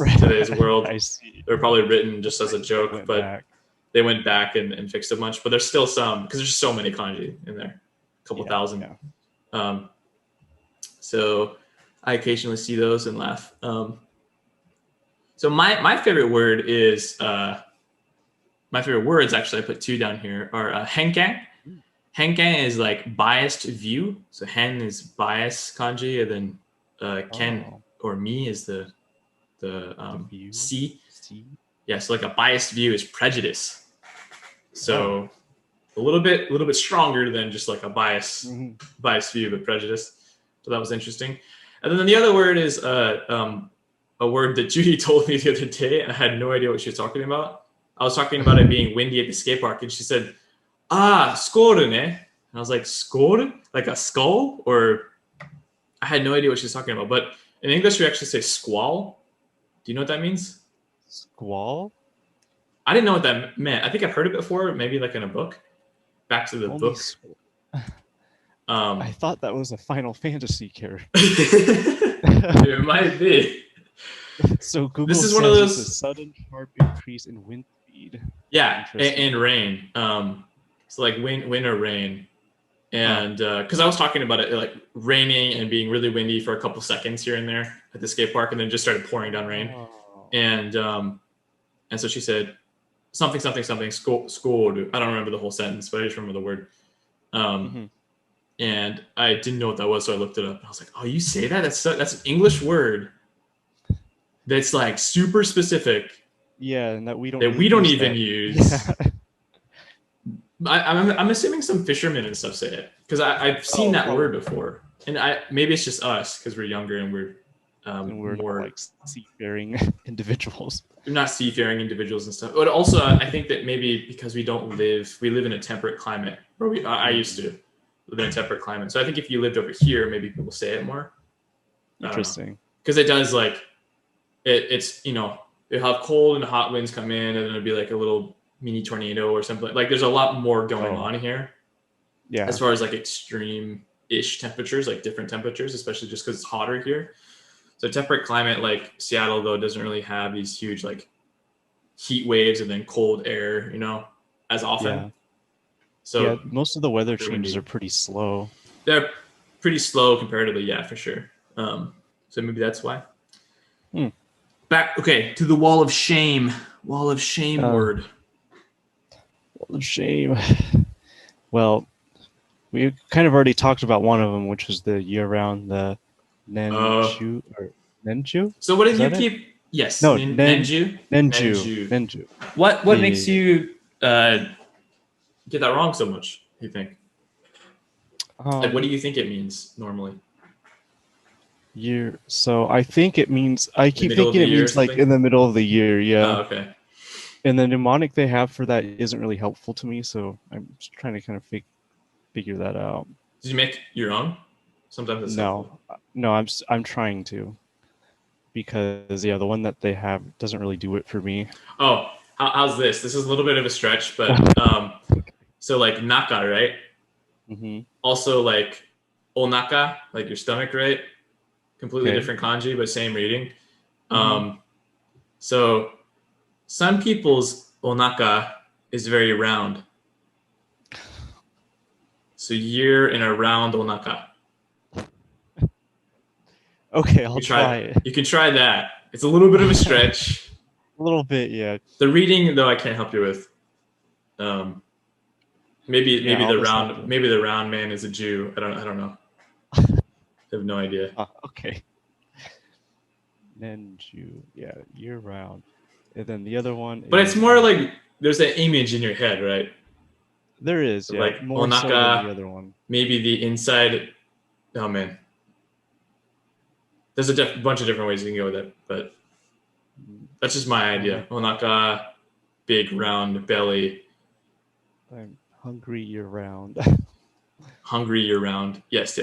world. I see. They're probably written just as a joke, Went but back. they went back and fixed a bunch. But there's still some because there's so many kanji in there, a couple thousand. Yeah. So I occasionally see those and laugh. So my favorite word is my favorite words actually I put two down here are henkan. Henkan is like biased view. So hen is bias kanji, and then ken or mi is the view. si. See? Yeah, so like a biased view is prejudice. So a little bit stronger than just like a biased view, but prejudice. So that was interesting. And then the other word is a word that Judy told me the other day, and I had no idea what she was talking about. I was talking about it being windy at the skate park, and she said, skoru ne. And I was like, skoru? Like a skull? Or I had no idea what she was talking about. But in English, we actually say squall. Do you know what that means? Squall? I didn't know what that meant. I think I've heard it before, maybe like in a book. Back to the book. I thought that was a Final Fantasy character. It might be. So Google this is says one of those it's a sudden sharp increase in wind speed. Yeah, and rain. So like wind or rain. And because I was talking about it like raining and being really windy for a couple seconds here and there at the skate park, and then just started pouring down rain. And so she said something scored. I don't remember the whole sentence, but I just remember the word. And I didn't know what that was, so I looked it up. And I was like, "Oh, you say that? That's an English word. That's like super specific. Yeah, and that we don't even use." I'm assuming some fishermen and stuff say it because I've seen that word before, and maybe it's just us because we're younger and we're more like seafaring individuals. We're not seafaring individuals and stuff. But also, I think that maybe because we live in a temperate climate, or I used to live in a temperate climate. So I think if you lived over here, maybe people say it more. Interesting. Because it does like it's you have cold and hot winds come in, and then it'll be like a little mini tornado or something. Like there's a lot more going on here. Yeah. As far as like extreme-ish temperatures, like different temperatures, especially just because it's hotter here. So temperate climate like Seattle though doesn't really have these huge like heat waves and then cold air, as often. Yeah. So most of the weather changes are pretty slow. They're pretty slow comparatively, yeah, for sure. So maybe that's why. Back to the wall of shame. Wall of shame word. Wall of shame. Well, we kind of already talked about one of them, which was the year-round, the Nenju or Nenju. So what did you keep? Yes. No, Nenju. Nenju. What makes you get that wrong so much? You think? Like, what do you think it means normally? Year. So I think it means. I keep thinking it means like something? in the middle of the year. Yeah. Oh, okay. And the mnemonic they have for that isn't really helpful to me, so I'm just trying to kind of figure that out. Did you make your own? Sometimes it's no, I'm trying to, because the one that they have doesn't really do it for me. Oh, how's this? This is a little bit of a stretch, but so like naka, right? Also like onaka, like your stomach, right? Completely different kanji, but same reading. So some people's onaka is very round. So you're in a round onaka. Okay, I'll try it. You can try that. It's a little bit of a stretch. A little bit, yeah. The reading, though, I can't help you with. Maybe the round man is a Jew. I don't know. I have no idea. Okay. Nenju, yeah, year round. And then the other one. But it's more like there's an image in your head, right? There is, yeah. Like more onaka, so than the other one. Maybe the inside. Oh man, there's a bunch of different ways you can go with it, but that's just my idea. Onaka, big round belly. I'm hungry year round. Hungry year round. Yes.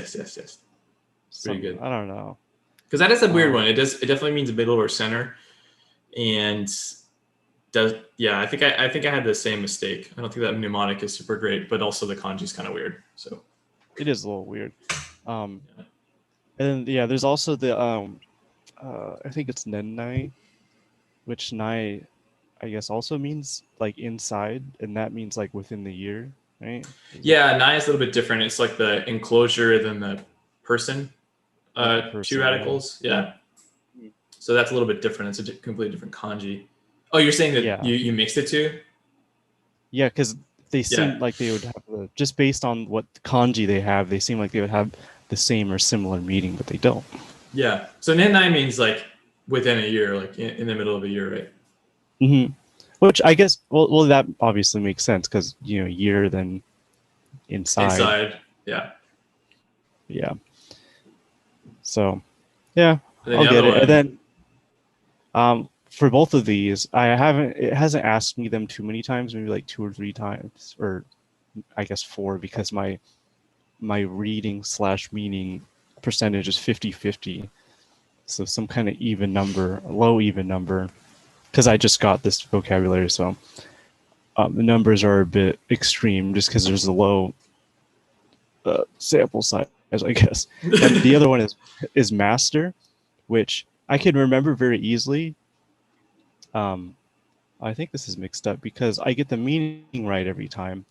Pretty good. I don't know. Because that is a weird one. It definitely means middle or center, and I think I had the same mistake. I don't think that mnemonic is super great, but also the kanji is kind of weird. So it is a little weird. And then there's also the I think it's nennai, which nai I guess also means like inside, and that means like within the year, right? Yeah, nai is a little bit different. It's like the enclosure than the person. Two radicals, yeah. So that's a little bit different. It's a completely different kanji. Oh, you're saying that you mixed it too? Yeah, because they seem like they would have just based on what kanji they have, they seem like they would have the same or similar meaning, but they don't. Yeah. So nennai means like within a year, like in the middle of a year, right? Which I guess, well, that obviously makes sense because year then inside. Yeah. Yeah. So, yeah, And then I'll the get other it. one, And then for both of these, it hasn't asked me them too many times, maybe like 2 or 3 times, or I guess 4, because my reading / meaning percentage is 50-50. So some kind of even number, low even number, because I just got this vocabulary. So the numbers are a bit extreme just because there's a low sample size, I guess. And the other one is master, which I can remember very easily. I think this is mixed up because I get the meaning right every time,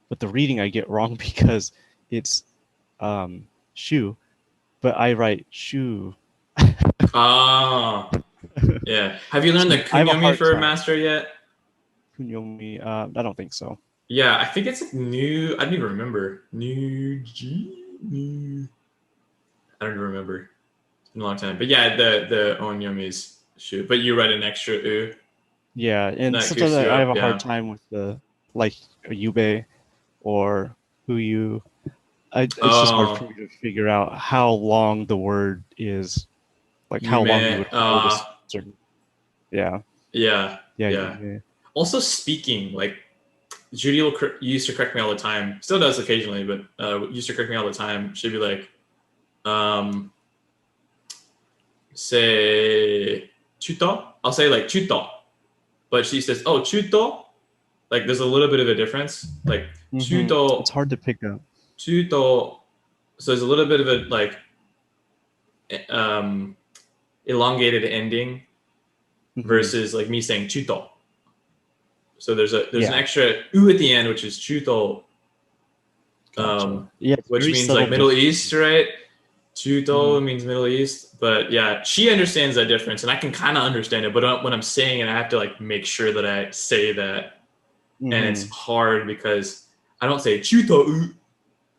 but the reading I get wrong because it's shoe, but I write shoe. ah, yeah. Have you learned So the I have a kunyomi hard for time. master yet? Kunyomi, I don't think so. Yeah, I think it's like new. I don't even remember. New G. New. I don't even remember. It's been a long time. But yeah, the onyomi's shoe. But you write an extra u. Yeah, and That sometimes goofs you I have up. a hard Yeah. time with the like Yube or Huyu. It's just hard for Oh, me to figure out how long the word is, like how long you Yume. would hold a certain. Yeah, Yeah, yeah, yeah. Yume. Also speaking, like Judy used to correct me all the time. Still does occasionally, but used to correct me all the time. She'd be like, say chuto. I'll say like chuto, but she says, oh chuto. Like there's a little bit of a difference. Like It's chuto, hard to pick up. chuto. So there's a little bit of a like um, elongated ending versus like me saying chuto. So there's an extra u at the end, which is chuto, Gotcha. Yeah, it's which very means subtle like Middle difference. East, right? Chuto means Middle East, but yeah, she understands that difference, and I can kind of understand it. But when I'm saying it, I have to like make sure that I say that, and it's hard because I don't say chuto.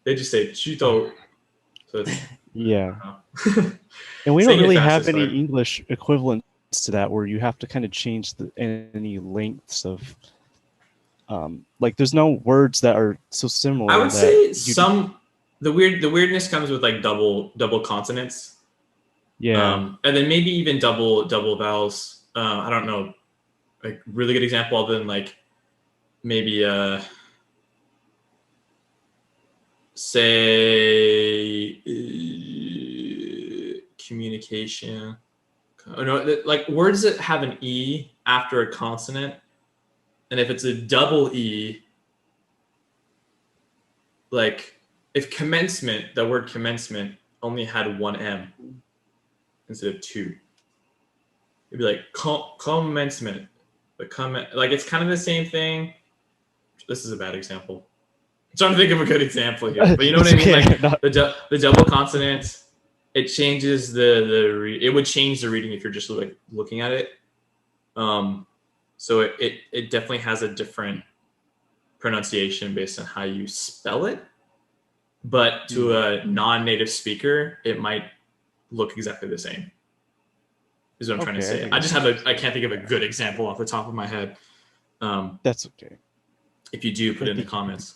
They just say chuto. So it's Yeah, I don't know. and we don't Saying it really fast have is any hard. English equivalents to that where you have to kind of change any lengths of like there's no words that are so I similar would that say you the weirdness comes with like double consonants. yeah. And then maybe even double vowels. I don't know, like really good example other than like maybe say communication. Oh, no, like words that have an e after a consonant, and if it's a double e, like if commencement, the word commencement only had one m instead of two, it'd be like commencement. But like it's kind of the same thing. This is a bad example. I'm trying to think of a good example here, but you know what It's I mean. okay. Like the double consonants, it changes it would change the reading if you're just like looking at it. So it definitely has a different pronunciation based on how you spell it. But to a non-native speaker, it might look exactly the same. Is what I'm trying to Okay, I say. think I can't think of a good example off the top of my head. that's okay. If you do, put I it in the think comments.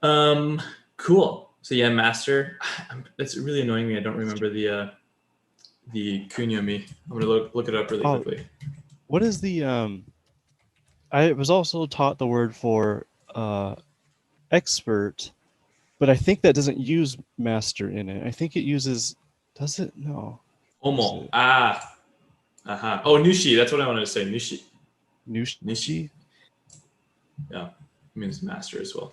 no. Cool. So yeah, master. That's really annoying me. I don't remember the kunyomi. I'm gonna look it up really quickly. What is the I was also taught the word for expert, but I think that doesn't use master in it. I think it uses does it? No. Omo. Aha. Oh, nushi. That's what I wanted to say. Nushi. Nushi? Yeah, it means master as well.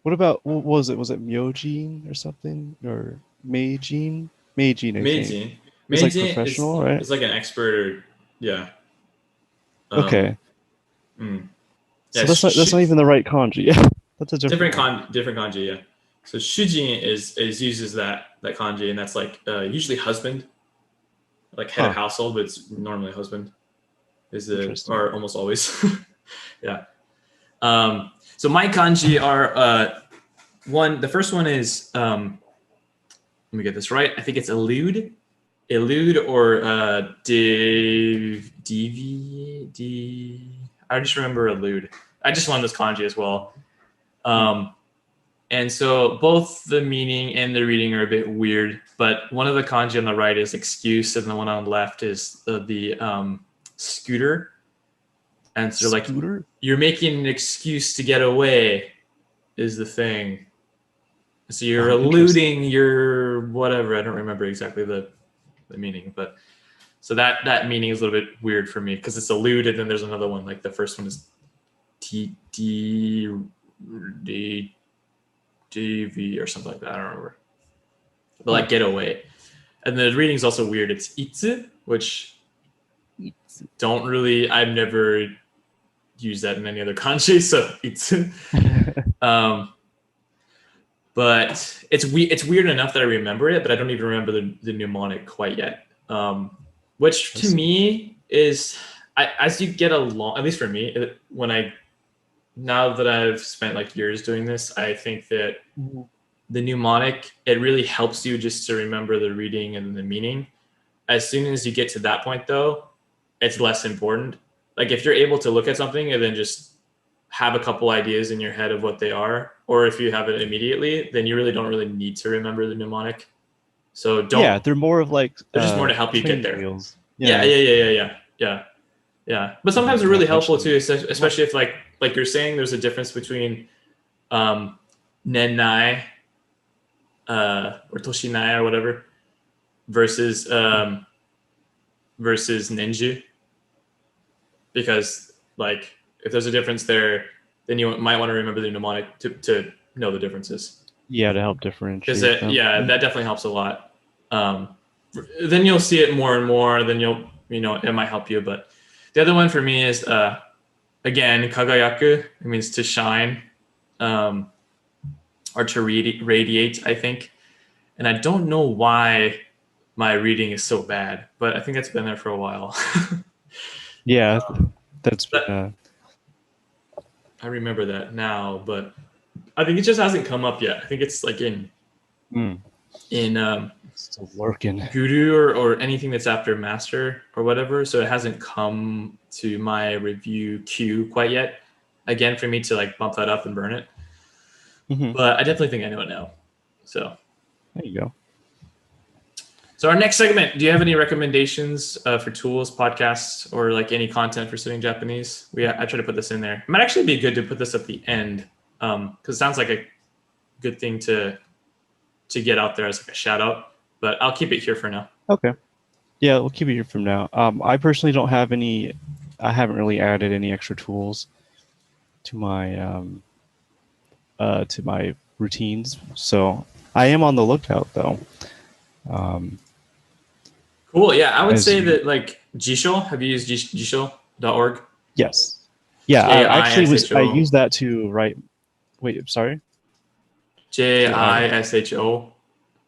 What about what was it? Was it Myojin or something? Or Meijin? Meijin, I think. Meijin. It's like Meijin professional, right? is like an expert or yeah. Okay. Yeah, So that's not even the right kanji. Yeah. That's a different one. different kanji, yeah. So shujin is uses that kanji, and that's like usually husband, like head of household, but it's normally husband. Or almost always. Yeah. So my kanji are the first one is let me get this right. I think it's elude. elude or I just remember elude. I just learned this kanji as well. And so both the meaning and the reading are a bit weird, but one of the kanji on the right is excuse, and the one on the left is the scooter. And so like you're making an excuse to get away is the thing. So you're eluding your whatever. I don't remember exactly the meaning, but so that meaning is a little bit weird for me because it's elude, and then there's another one. Like the first one is DV or something like that. I don't remember. But like get away. And the reading is also weird. It's itsu, which I've never used that in any other kanji, so itsu. But it's weird enough that I remember it, but I don't even remember the mnemonic quite yet. Which to me is, as you get along, at least for me, now that I've spent like years doing this, I think that the mnemonic, it really helps you just to remember the reading and the meaning. As soon as you get to that point, though, it's less important. Like if you're able to look at something and then just have a couple ideas in your head of what they are, or if you have it immediately, then you really don't need to remember the mnemonic. So they're more of like they're just more to help you get there. Wheels. Yeah. But sometimes they're really helpful too, especially if like you're saying there's a difference between nennai or toshinai or whatever versus ninju, because like if there's a difference there, then you might want to remember the mnemonic to know the differences. Yeah, to help differentiate. That definitely helps a lot. Then you'll see it more and more. Then it might help you. But the other one for me is again kagayaku. It means to shine, or to radiate. I think, and I don't know why my reading is so bad, but I think it's been there for a while. Yeah, that's. I remember that now, but I think it just hasn't come up yet. I think it's like in still working guru or anything that's after master or whatever. So it hasn't come to my review queue quite yet. Again, for me to like bump that up and burn it. But I definitely think I know it now. So there you go. So our next segment, do you have any recommendations for tools, podcasts, or like any content for studying Japanese? I try to put this in there. It might actually be good to put this at the end because it sounds like a good thing to get out there as like a shout out. But I'll keep it here for now. Okay. Yeah, we'll keep it here from now. I personally don't have any. I haven't really added any extra tools to my routines, so I am on the lookout though. Cool. Yeah, I would say that like Jisho. Have you used jisho.org? Yes. Yeah, I used that to write. Wait, sorry. JISHO.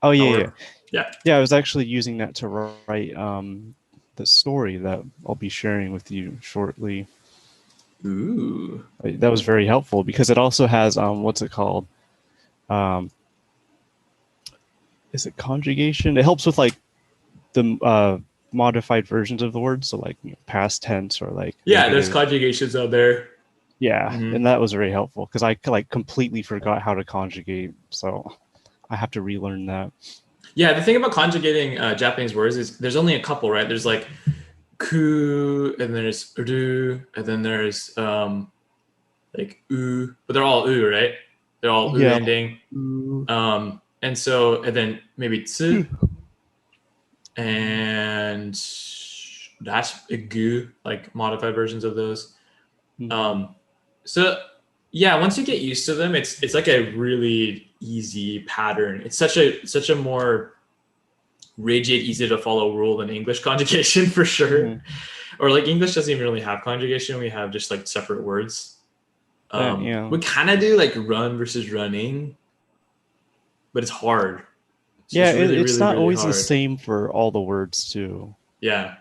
Oh yeah. Yeah. I was actually using that to write the story that I'll be sharing with you shortly. Ooh. That was very helpful because it also has what's it called? Is it conjugation? It helps with like the modified versions of the word, so like past tense or like there's conjugations out there. And that was very helpful because I like completely forgot how to conjugate, so I have to relearn that. Yeah, the thing about conjugating Japanese words is there's only a couple, right? There's like ku, and there's ru, and then there's like u, but they're all u, right? They're all u ending. And so, and then maybe tsu, and that's a gu, like modified versions of those. So yeah, once you get used to them, it's like a really easy pattern. It's such a more rigid, easy to follow rule than English conjugation for sure. Or like English doesn't even really have conjugation. We have just like separate words. We kind of do like run versus running, but it's hard. It's not always the same for all the words too. Yeah.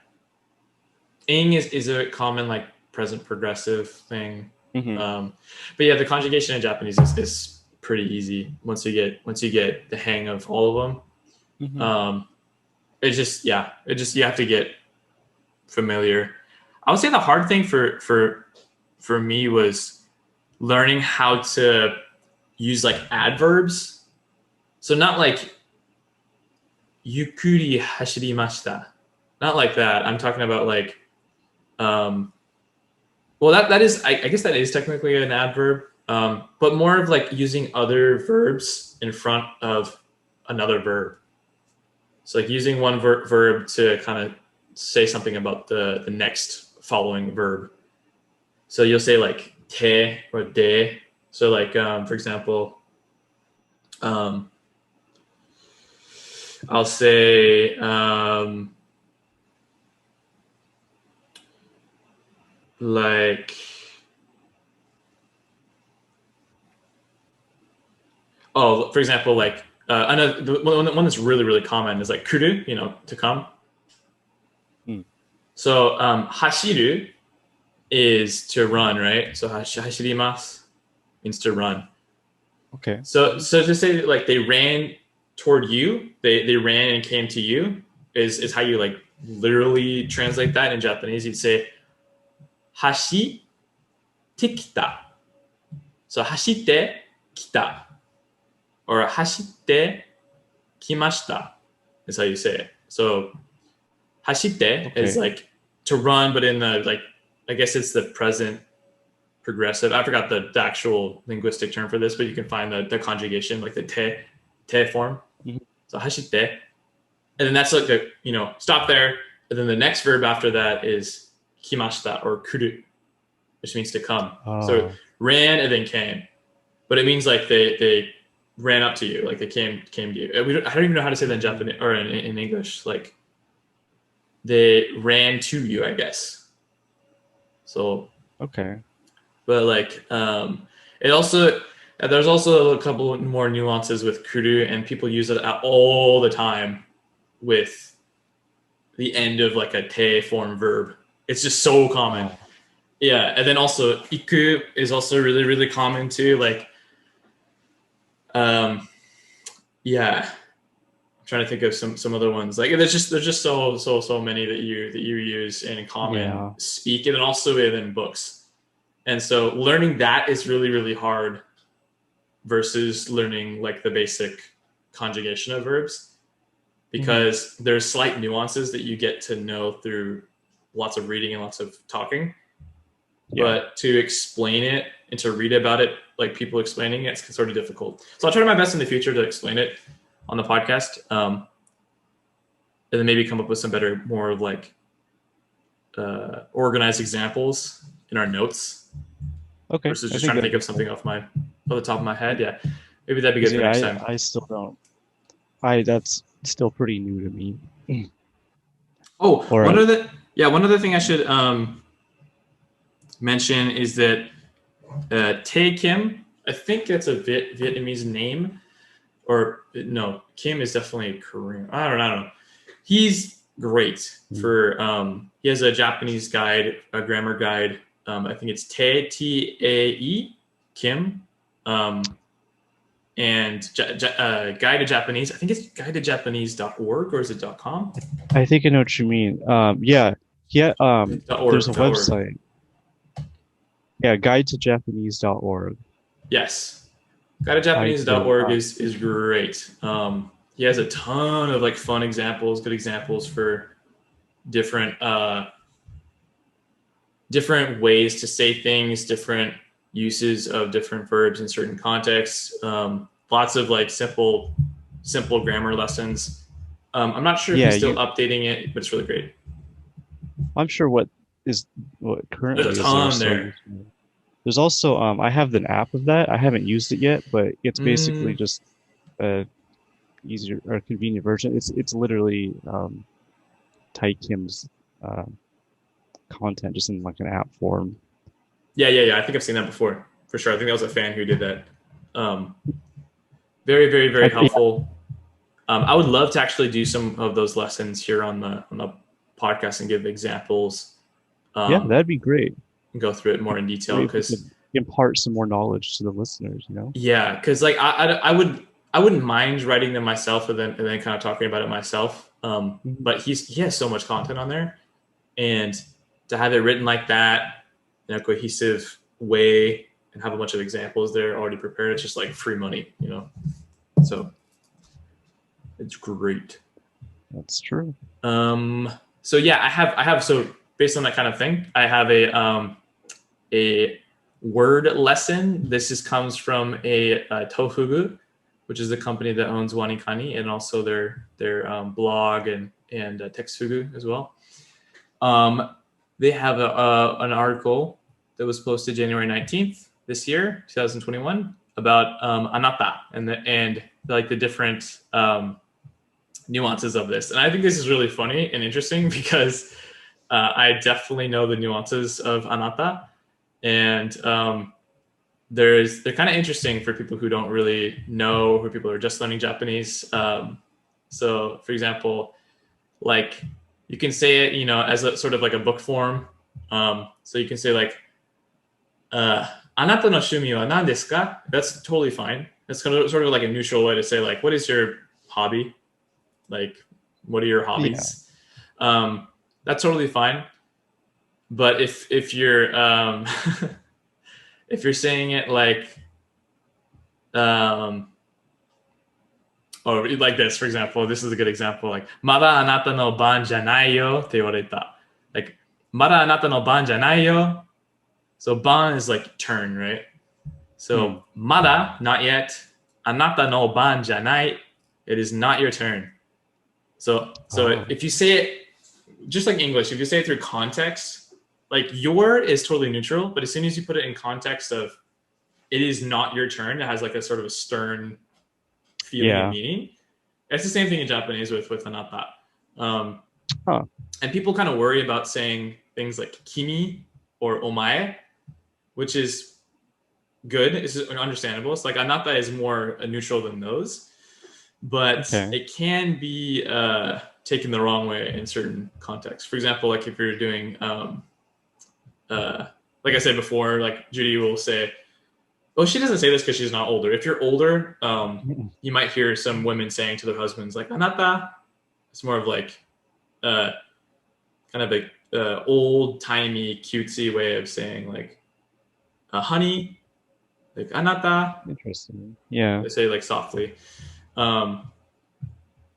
Ing is a common like present progressive thing. But yeah, the conjugation in Japanese is pretty easy once you get the hang of all of them. it's just you have to get familiar. I would say the hard thing for me was learning how to use like adverbs. So not like yukuri hashirimashita. Not like that. I'm talking about like well that is I guess that is technically an adverb. But more of like using other verbs in front of another verb. So like using one verb to kind of say something about the next following verb. So you'll say like te or de. So like for example, I'll say like for example, like another one that's really common is like kuru, to come. So hashiru is to run, right? So hashirimasu means to run. Okay. So to say like they ran toward you, they ran and came to you is how you like literally translate that in Japanese. You'd say hashite kita. So hashite kita or hashite kimashita is how you say it. So hashite is like to run, but in the like I guess it's the present progressive. I forgot the actual linguistic term for this, but you can find the conjugation, like the te form. Mm-hmm. So hashite. And then that's like the, stop there. And then the next verb after that is kimashita or kuru, which means to come. Oh. So ran and then came. But it means like they ran up to you, like they came to you. I don't even know how to say that in Japanese or in English. Like they ran to you, I guess. So okay. But like it also there's also a couple more nuances with kuru, and people use it all the time with the end of like a te form verb. It's just so common. Yeah, and then also iku is also really common too. Like yeah, I'm trying to think of some other ones. Like there's just so many that you use in common speak, and then also in books. And so learning that is really hard versus learning like the basic conjugation of verbs, because there's slight nuances that you get to know through lots of reading and lots of talking. Yeah. But to explain it and to read about it, like people explaining it, it's sort of difficult. So I'll try my best in the future to explain it on the podcast. And then maybe come up with some better, more of like organized examples in our notes. Okay. Versus just trying to think of something off the top of my head. Yeah. Maybe that'd be good for next time. I still don't. That's still pretty new to me. Oh, one other thing I should mention is that Tae Kim, I think that's a Vietnamese name, or no, Kim is definitely Korean. I don't know. He's great for he has a Japanese guide, a grammar guide. I think it's Tae Kim, and Guide to Japanese. I think it's guidetojapanese.org, or is it .com? I think I know what you mean. Yeah. There's a website. Yeah, guidetojapanese.org. Yes, guidetojapanese.org is great. He has a ton of like fun examples, good examples for different ways to say things, different uses of different verbs in certain contexts. Lots of like simple grammar lessons. I'm not sure if he's still updating it, but it's really great. I'm sure what currently there's a ton there. There's also I have an app of that. I haven't used it yet, but it's basically just a easier or convenient version. It's literally Tae Kim's content just in like an app form. Yeah. I think I've seen that before for sure. I think that was a fan who did that. Very helpful. I would love to actually do some of those lessons here on the podcast and give examples. Yeah, that'd be great. And go through it more in detail, because impart some more knowledge to the listeners. Yeah, because like I wouldn't mind writing them myself and then kind of talking about it myself. But he has so much content on there, and to have it written like that in a cohesive way and have a bunch of examples there already prepared, it's just like free money, you know. So it's great. That's true. So yeah, I have so based on that kind of thing, I have a word lesson. This comes from a Tofugu, which is the company that owns Wanikani, and also their blog and Textfugu as well. They have an article that was posted January 19th this year, 2021, about anata and like the different nuances of this. And I think this is really funny and interesting because I definitely know the nuances of anata, and they're kind of interesting for people who don't really know, or people who are just learning Japanese. So, for example, like you can say it, you know, as a sort of like a book form. So you can say like, "Anata no shumi wa nan desu ka?" That's totally fine. That's kind of sort of like a neutral way to say like, "What is your hobby? Like, what are your hobbies?" Yeah. That's totally fine. But if you're if you're saying it like or like this, for example, this is a good example, like "Mada anata no ban janai yo te iwareta." Like "Mada anata no ban janai yo." So ban is like turn, right? So mada, not yet. Anata no ban janai, it is not your turn. So if you say it just like English, if you say it through context, like your is totally neutral, but as soon as you put it in context of it is not your turn, it has like a sort of a stern feeling and meaning. It's the same thing in Japanese with anata. And people kind of worry about saying things like kimi or omae, which is good. It's understandable. It's like anata is more neutral than those, but it can be taken the wrong way in certain contexts. For example, like if you're doing, like I said before, like Judy will say, well, she doesn't say this because she's not older. If you're older, you might hear some women saying to their husbands like "anata." It's more of like kind of a old timey cutesy way of saying like honey, like "anata." Interesting. Yeah. They say like softly.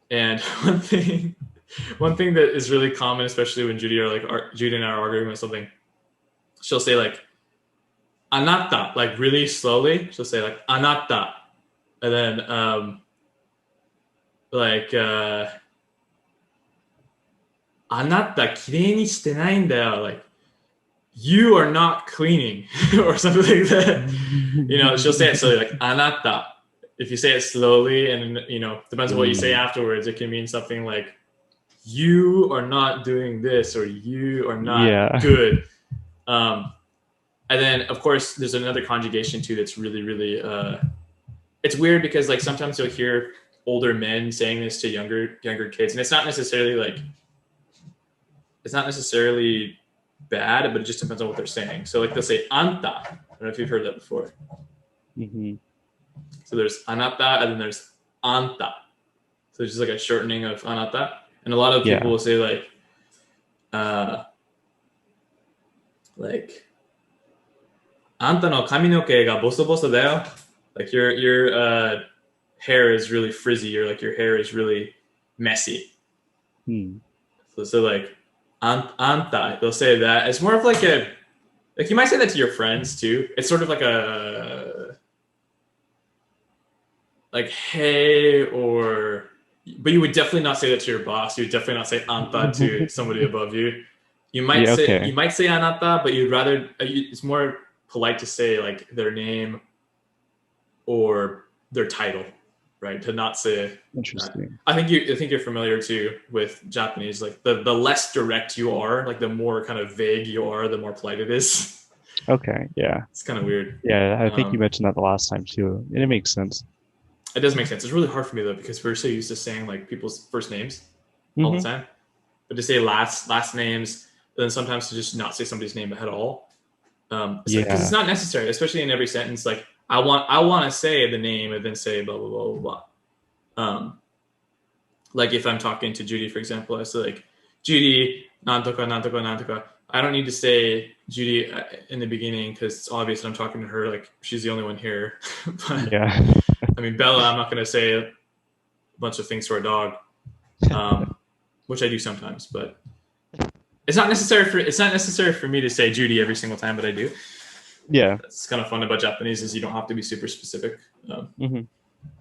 And one thing that is really common, especially when Judy and I are arguing about something, she'll say like "anata," like really slowly. She'll say like "anata," and then like "anata kirei ni shite nai n da yo," like you are not cleaning or something like that. You know, she'll say it slowly, like "anata." If you say it slowly, and you know, depends on what you say afterwards, it can mean something like you are not doing this or you are not good. And then of course there's another conjugation too that's really, really it's weird because like sometimes you'll hear older men saying this to younger kids, and it's not necessarily bad, but it just depends on what they're saying. So like they'll say "anta." I don't know if you've heard that before. So there's "anata" and then there's "anta." So it's just like a shortening of "anata." And a lot of people will say like "anta no kaminoke ga boso boso da yo." Like your hair is really frizzy, or like your hair is really messy. So like "anta," they'll say that. It's more of like you might say that to your friends too. It's sort of like a like "hey," but you would definitely not say that to your boss. You would definitely not say "anta" to somebody above you. You might say "anata," but you'd rather. It's more polite to say like their name or their title, right? To not say. Interesting. I think you're familiar too with Japanese. Like the less direct you are, like the more kind of vague you are, the more polite it is. Okay. Yeah. It's kind of weird. Yeah, I think you mentioned that the last time too, and it makes sense. It does make sense. It's really hard for me though because we're so used to saying like people's first names all the time, but to say last names, and then sometimes to just not say somebody's name at all. Because it's not necessary, especially in every sentence. Like I want to say the name and then say blah blah blah blah blah. like if I'm talking to Judy, for example, I say like, Judy, nantoka, nantoka, nantoka. I don't need to say Judy in the beginning because it's obvious that I'm talking to her. Like she's the only one here. But Yeah. I mean, Bella, I'm not going to say a bunch of things to our dog, which I do sometimes. But it's not necessary for me to say Judy every single time, but I do. Yeah. That's kind of fun about Japanese is you don't have to be super specific.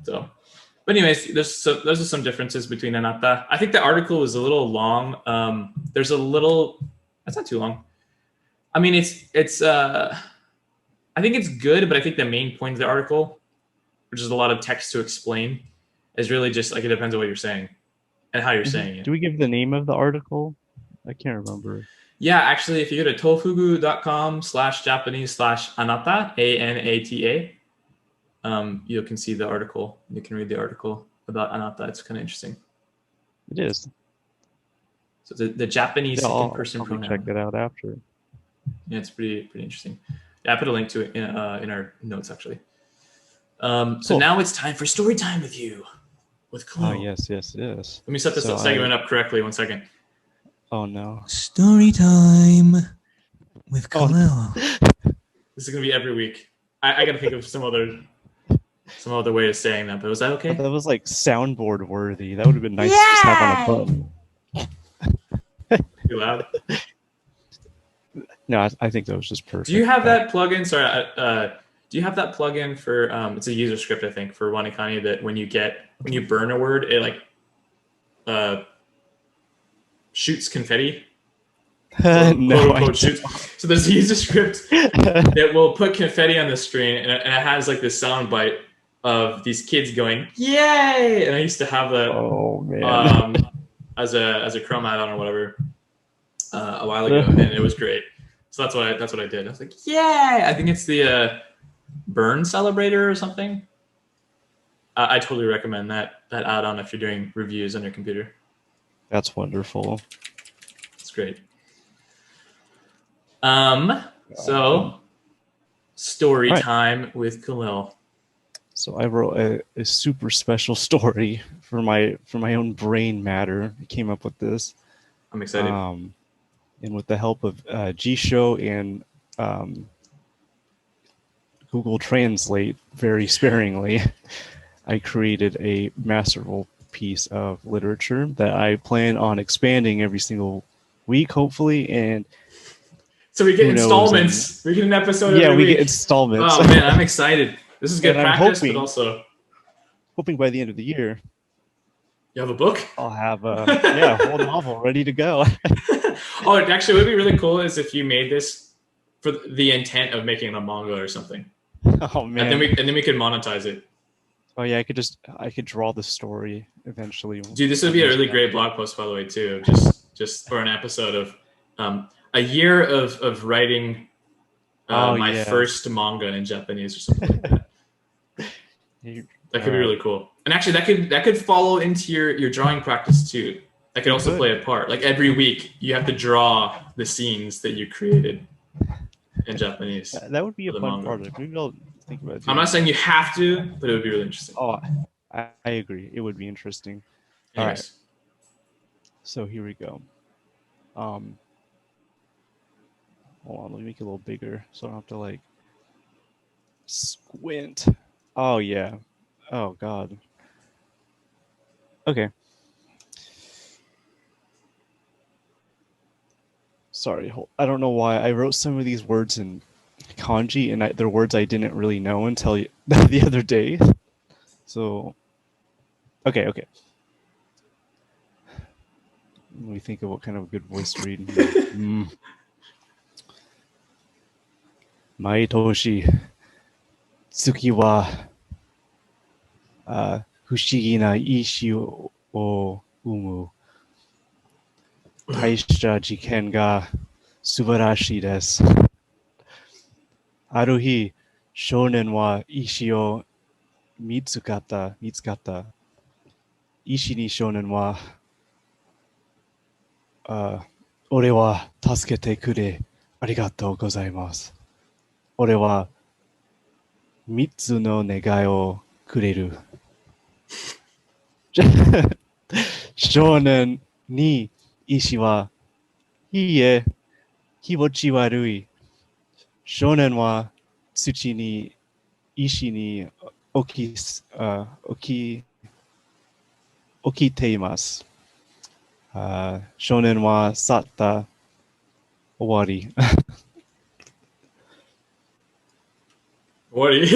So, but anyways, those are some differences between anata. I think the article was a little long. There's a little. That's not too long. I mean, it's. I think it's good, but I think the main point of the article, which is a lot of text to explain, is really just like it depends on what you're saying and how you're saying it. Do we give the name of the article? I can't remember. Yeah, actually, if you go to tofugu.com/Japanese/anata, ANATA, you can see the article. You can read the article about anata. It's kind of interesting. It is. So the Japanese second person I'll pronoun. check it out after. Yeah, it's pretty interesting. Yeah, I put a link to it in our notes actually. So Cool. now it's time for story time with you, with Khalil. Oh yes, it is. Let me set this segment up correctly. 1 second. Oh no. Story time with Khalil. This is gonna be every week. I gotta think of some other way of saying that. But was that okay? That was like soundboard worthy. That would have been nice to just have on a button. Too loud. No, I think that was just perfect. Do you have that plugin? Sorry, do you have that plugin for? It's a user script, I think, for Wanikani that when you burn a word, it like shoots confetti. No, I shoots. So there's a user script that will put confetti on the screen, and it has like this sound bite of these kids going "Yay!" And I used to have that. Oh man. As a Chrome add-on or whatever a while ago, and it was great. So that's what I did. I was like, "Yay!" I think it's the Burn Celebrator or something. I totally recommend that add-on if you're doing reviews on your computer. That's wonderful. It's great. So story time with Khalil. So I wrote a super special story for my own brain matter. I came up with this. I'm excited. And with the help of G-Show and Google Translate very sparingly, I created a masterful piece of literature that I plan on expanding every single week, hopefully. And so we get installments. We get an episode every week. Get installments. Oh man, I'm excited. This is good practice, but also hoping by the end of the year. You have a book? I'll have a whole novel ready to go. Oh, actually, what would be really cool is if you made this for the intent of making a manga or something. Oh man! And then we could monetize it. Oh yeah, I could draw the story eventually. Dude, this would be a really great blog post, by the way, too. Just for an episode of a year of writing my first manga in Japanese or something like that. That could be really cool. And actually, that could follow into your drawing practice too. That could also play a part. Like every week, you have to draw the scenes that you created in Japanese. That would be a fun project. Maybe I'll think about it. I'm not saying you have to, but it would be really interesting. Oh, I agree. It would be interesting. Anyways. All right. So here we go. Hold on, let me make it a little bigger so I don't have to like squint. Oh yeah. Oh god. Okay. Sorry, I don't know why I wrote some of these words in kanji, and they're words I didn't really know until the other day. So, okay. Let me think of what kind of a good voice to read. Maitoshi, Tsuki wa 不思議な意志を生む大した事件が素晴らしいです。ある日、少年は石を見つかった。石に少年は、俺は助けてくれ、ありがとうございます。俺は3つの願いをくれる。少年に石はいいえ、気持ち悪い。少年は土に石に置きす、置き、置きています。少年は去った。終わり。What are you?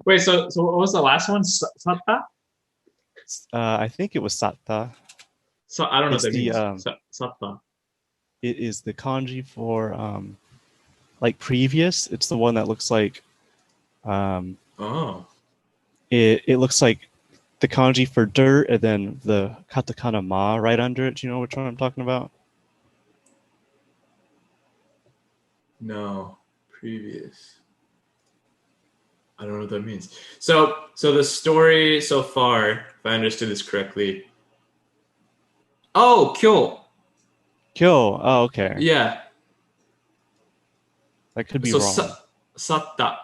Wait, so what was the last one? Satta? I think it was satta. So I don't know It's what that the means. Satta. it is the kanji for like previous. It's the one that looks like Oh. it looks like the kanji for dirt and then the katakana ma right under it. Do you know which one I'm talking about? No. Previous. I don't know what that means. So the story so far, if I understood this correctly. Oh, kyo. Kyo. Oh, okay. Yeah. That could be So wrong. satta.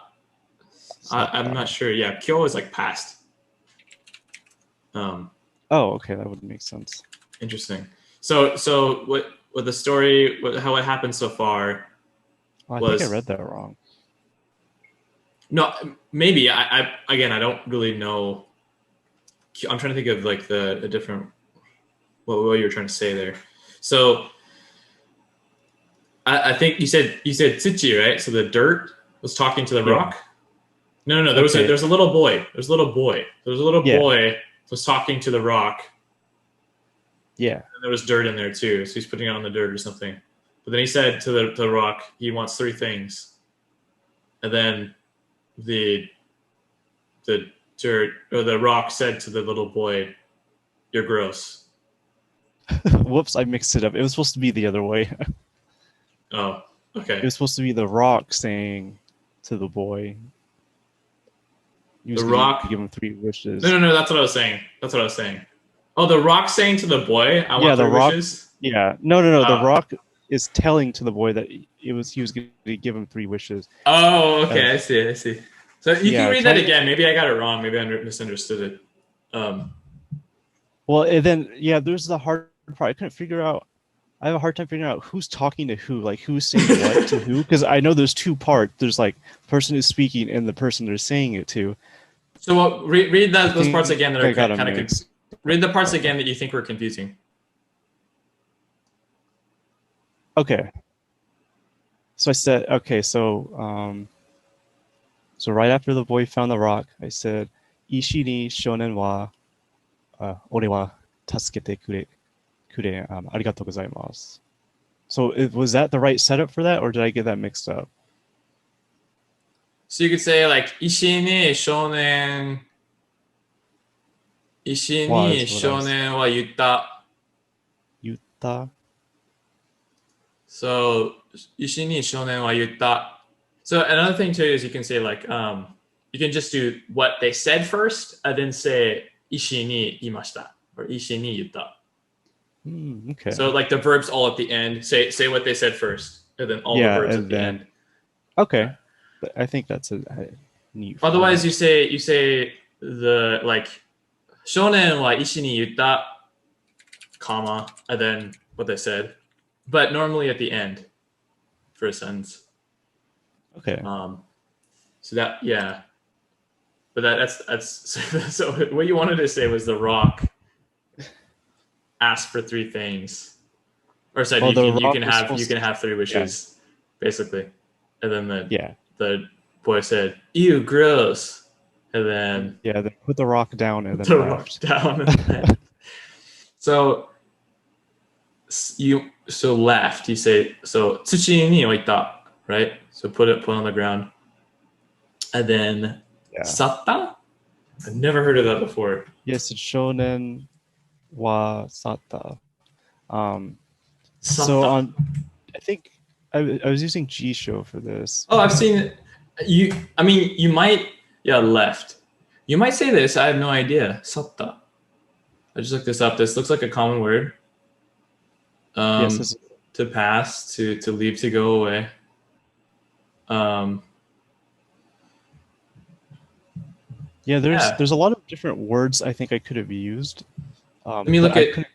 I'm not sure. Yeah, kyo is like past. Oh, okay, that would make sense. Interesting. So what the story, how it happened so far? Oh, I think I read that wrong. No, maybe I again I don't really know. I'm trying to think of like the different what you were trying to say there. So I think you said tsuchi, right? So the dirt was talking to the rock. No. There's a little boy. There's a little boy was talking to the rock. Yeah. And there was dirt in there too, so he's putting it on the dirt or something. But then he said to the rock, he wants 3 things, and then the dirt or the rock said to the little boy, "You're gross." Whoops, I mixed it up. It was supposed to be the other way. Oh, okay. It was supposed to be the rock saying to the boy. The rock give him 3 wishes. No. That's what I was saying. Oh, the rock saying to the boy, "I want 3 wishes." Yeah. No. The rock is telling to the boy that he was going to give him 3 wishes. Oh, okay. I see. So you can read that again. Maybe I got it wrong. Maybe I misunderstood it. Well, and then there's the hard part. I couldn't figure out. I have a hard time figuring out who's talking to who, like who's saying what to who, because I know there's 2 parts. There's like the person who's speaking and the person they're saying it to. So read those parts again that are kind of read the parts again that you think were confusing. Okay. So I said, okay, so right after the boy found the rock, I said, Ishi ni shonen wa ore wa tasukete kure arigatou gozaimasu. So was that the right setup for that, or did I get that mixed up? So you could say like Ishi ni shonen wa yutta. Yutta. So Ishi ni shonen wa yutta. So another thing too is you can say like you can just do what they said first and then say Ishi ni imashita or Ishi ni yutta. Okay. So like the verbs all at the end. Say what they said first, and then all the verbs at the end. Okay, I think that's a neat. Otherwise, you say the like shonen wa ishi ni yutta, comma, and then what they said, but normally at the end for a sentence. Okay. So that but that's so what you wanted to say was the rock ask for 3 things, or said you can have 3 wishes, basically, and then the boy said, "Ew, gross," and then they put the rock down and then the rock down. And then, so left. You say so. Tsuchi ni oita, right? So put on the ground, and then satta. I've never heard of that before. Yes, it's shonen wa satta. So I think I was using G-Show for this. Oh, I've seen it. You might left. You might say this. I have no idea. Satta. I just looked this up. This looks like a common word. Yes, to pass, to leave, to go away. There's a lot of different words I think I could have used. Let me look at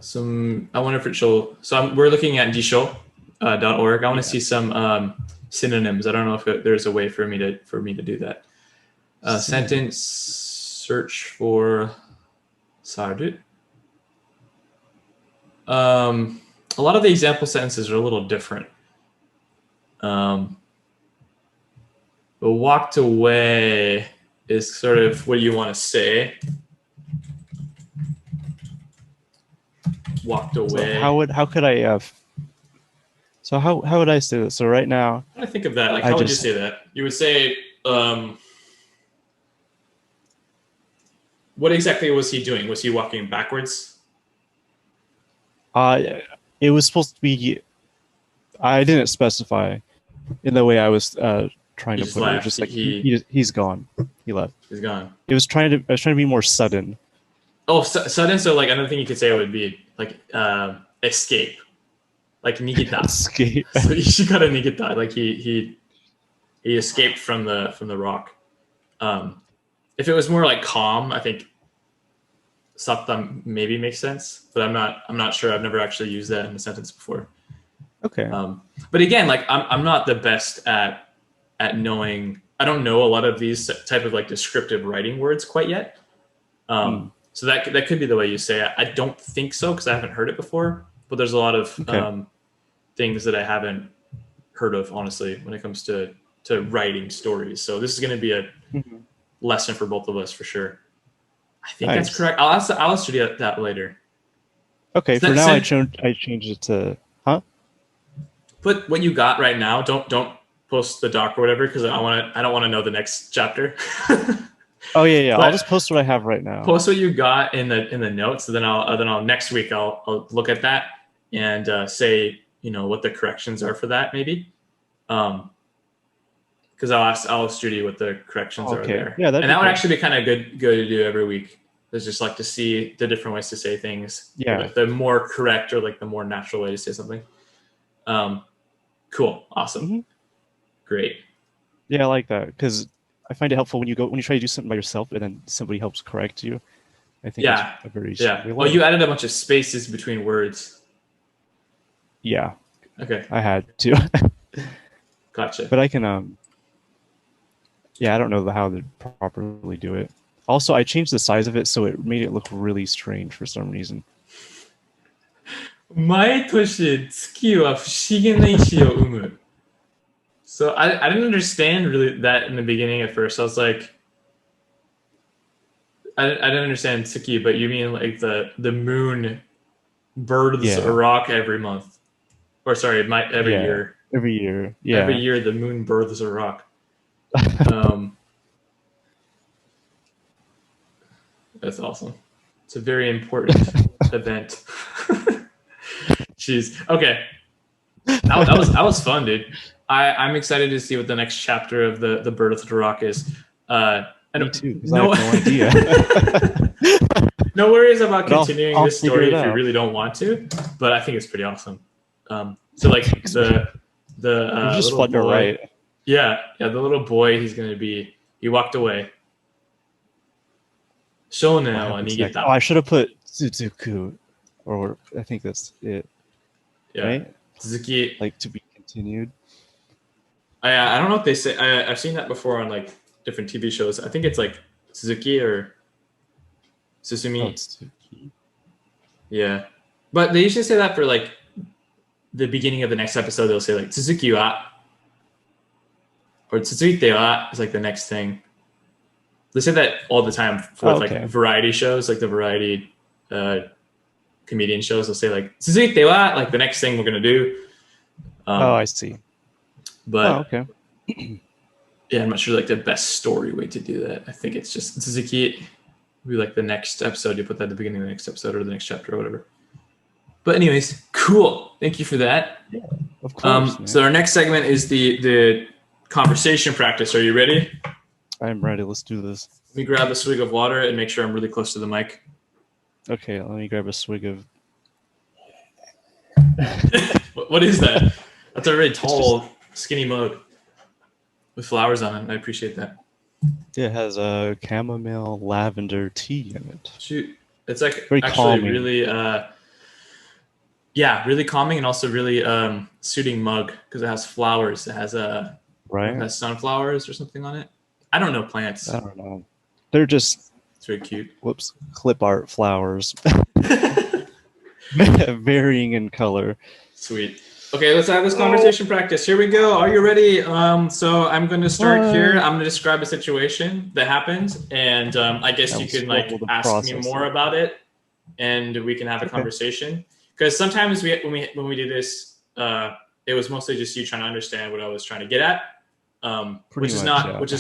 some. I wonder if it show. So we're looking at dshow.org. I want to see some synonyms. I don't know if there's a way for me to do that. Sentence search for sardu. A lot of the example sentences are a little different. But walked away is sort of what you want to say. Walked away. So how could I so how would I say this? So right now, I think of that. Like, how would you say that? You would say, what exactly was he doing? Was he walking backwards? it was supposed to be. I didn't specify in the way I was trying to put it. Just like he's gone. He left. He's gone. I was trying to be more sudden. Oh, sudden. So like another thing you could say would be like escape, like nigita. Escape. So you got a nigita. Like he escaped from the rock. If it was more like calm, I think satta maybe makes sense, but I'm not sure. I've never actually used that in a sentence before. Okay. But again, like I'm not the best at knowing. I don't know a lot of these type of like descriptive writing words quite yet. So that could be the way you say it. I don't think so because I haven't heard it before. But there's a lot of things that I haven't heard of, honestly, when it comes to writing stories. So this is going to be a lesson for both of us for sure. I think that's correct. I'll ask you that later. Okay. For now, I changed it to Put what you got right now. Don't post the doc or whatever because I don't want to know the next chapter. Oh yeah. I'll just post what I have right now. Post what you got in the notes, and then I'll next week I'll look at that and say what the corrections are for that maybe, because I'll ask Judy what the corrections are there. Yeah, that would actually be kind of good to do every week. There's just like to see the different ways to say things. Yeah, like the more correct or like the more natural way to say something. Cool, awesome, great. Yeah, I like that because I find it helpful when you try to do something by yourself and then somebody helps correct you. I think it's a very Well, you added a bunch of spaces between words. Yeah. Okay. I had to. Gotcha. But I can I don't know how to properly do it. Also, I changed the size of it so it made it look really strange for some reason. 毎年月は不思議な石を生む. So I didn't understand really that in the beginning at first. I was like, I didn't understand tsuki, but you mean like the moon births a rock every month, or sorry, every year. Every year, yeah. Every year the moon births a rock. That's awesome. It's a very important event. Jeez. Okay. That was fun, dude. I'm excited to see what the next chapter of the Bird of the Rock is. Me too, because I have no idea. No worries about continuing I'll this story if you out. really don't want to, but I think it's pretty awesome. So like the just little fun to boy, write. Yeah, the little boy, he walked away. Shonen wa nigeta. I should have put Suzuku, or I think that's it. Yeah. Right? Suzuki. Like to be continued. I don't know if they say. I've seen that before on like different TV shows. I think it's like Suzuki or Susumi. Oh, Suzuki. Yeah, but they usually say that for like the beginning of the next episode. They'll say like Suzuki wa or Tsuzuite wa is like the next thing. They say that all the time for like variety shows, like the variety comedian shows. They'll say like Tsuzuite wa, like the next thing we're gonna do. I see. But yeah, I'm not sure like the best story way to do that. I think it's just Suzuki. Be like the next episode. You put that at the beginning of the next episode or the next chapter or whatever. But anyways, cool. Thank you for that. Yeah, of course. So our next segment is the conversation practice. Are you ready? I'm ready. Let's do this. Let me grab a swig of water and make sure I'm really close to the mic. Okay, let me grab a swig of. What is that? That's a really tall, skinny mug with flowers on it. I appreciate that. It has a chamomile lavender tea in it. Shoot. It's like Very actually calming. really really calming and also really suiting mug because it has flowers. It has Right? it has sunflowers or something on it. I don't know plants. I don't know. They're just It's very cute. clip art flowers, varying in color. Sweet. Okay, let's have this conversation practice. Here we go. Are you ready? So I'm going to start here. I'm going to describe a situation that happened, and I guess you can like ask me more about it, and we can have a conversation. Because sometimes when we do this, it was mostly just you trying to understand what I was trying to get at, which is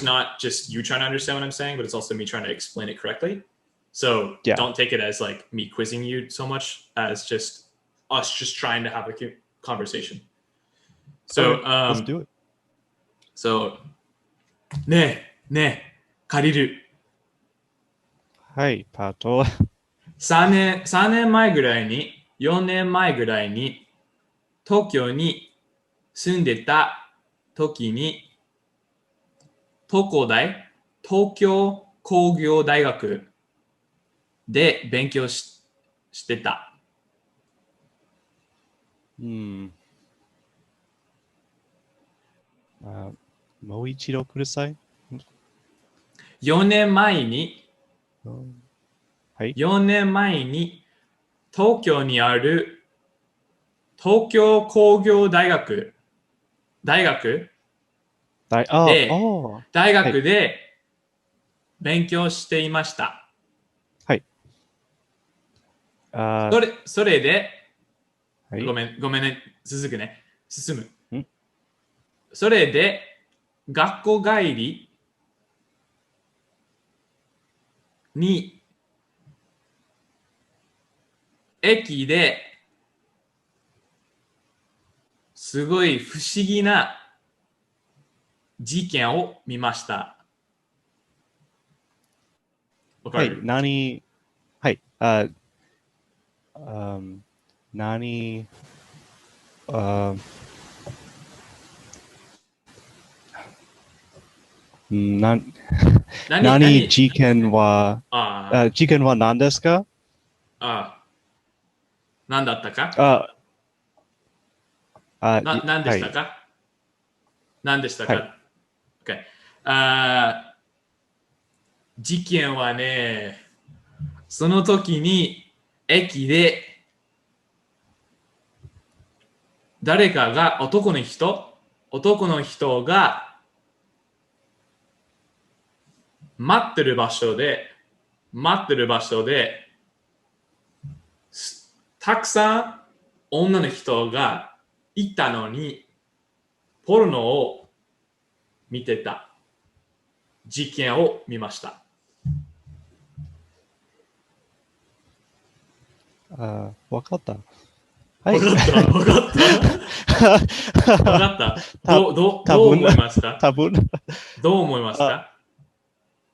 not just you trying to understand what I'm saying, but it's also me trying to explain it correctly. So don't take it as like me quizzing you so much as just us just trying to have a conversation. So let's do it. So ねえ借りる。はい、パト。3年前ぐらいに4年前ぐらいに東京に住んでた時に東京工業大学で勉強してた。もう一度ください。4年前に東京にある東京工業大学で勉強していました。はい。それで、ごめんね、進む。それで、学校帰りに、駅ですごい不思議な事件を見ました。はい、何事件は何ですか？何だったか？何でしたか？何でしたか？ Okay. 事件はね、その時に駅で誰かが男の人が待ってる場所でたくさん女の人がいたのにポルノを見てた事件を見ました。わかった。わかった。どう思いますか？どう思いますか？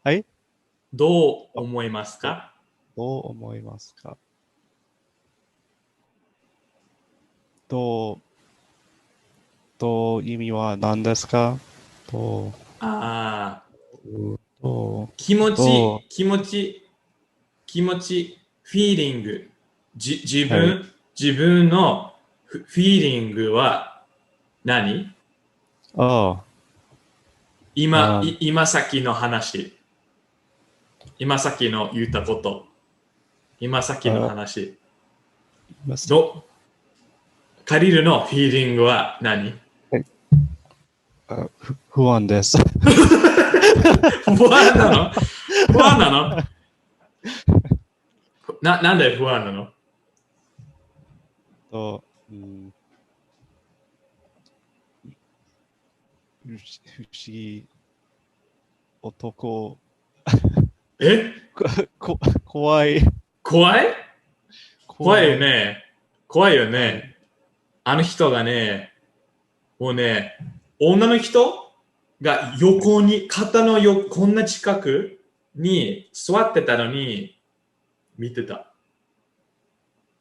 はい。どう思いますか？どう意味は何ですか？気持ち、フィーリング、自分のフィーリングは何？今さっきの話。今さっきの言ったこと。今さっきの話。借りるのフィーリングは何？不安です。不安なのなんで不安なの？不思議男。怖いよね。あの人がね、もうね、女の人が横に、肩の横、こんな近くに座ってたのに見てた。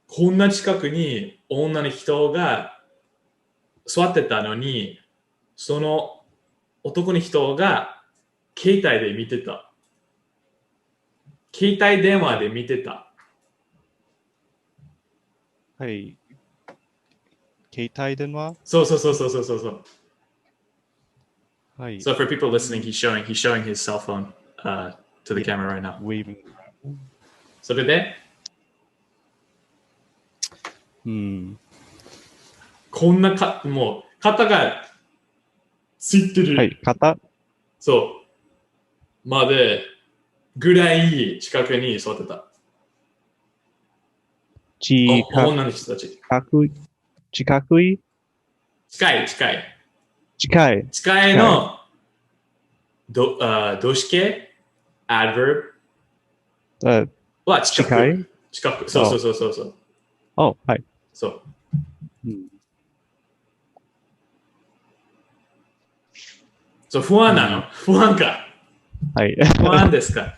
こんな近くに女の人が座ってたのに、その男の人が携帯で見てた。携帯電話で見てた。はい。携帯電話そうそうそうそうそうそう。はい。 So for people listening, he's showing his cell phone to the camera right now. Waving. それで、こんなもう肩がついてる。はい、肩そう。までぐらい近くに座ってた。女の人たち。近くい近い。近いの動詞形 adverb は近く。そう。はい。そう。そう、不安なの？不安か。はい。不安ですか。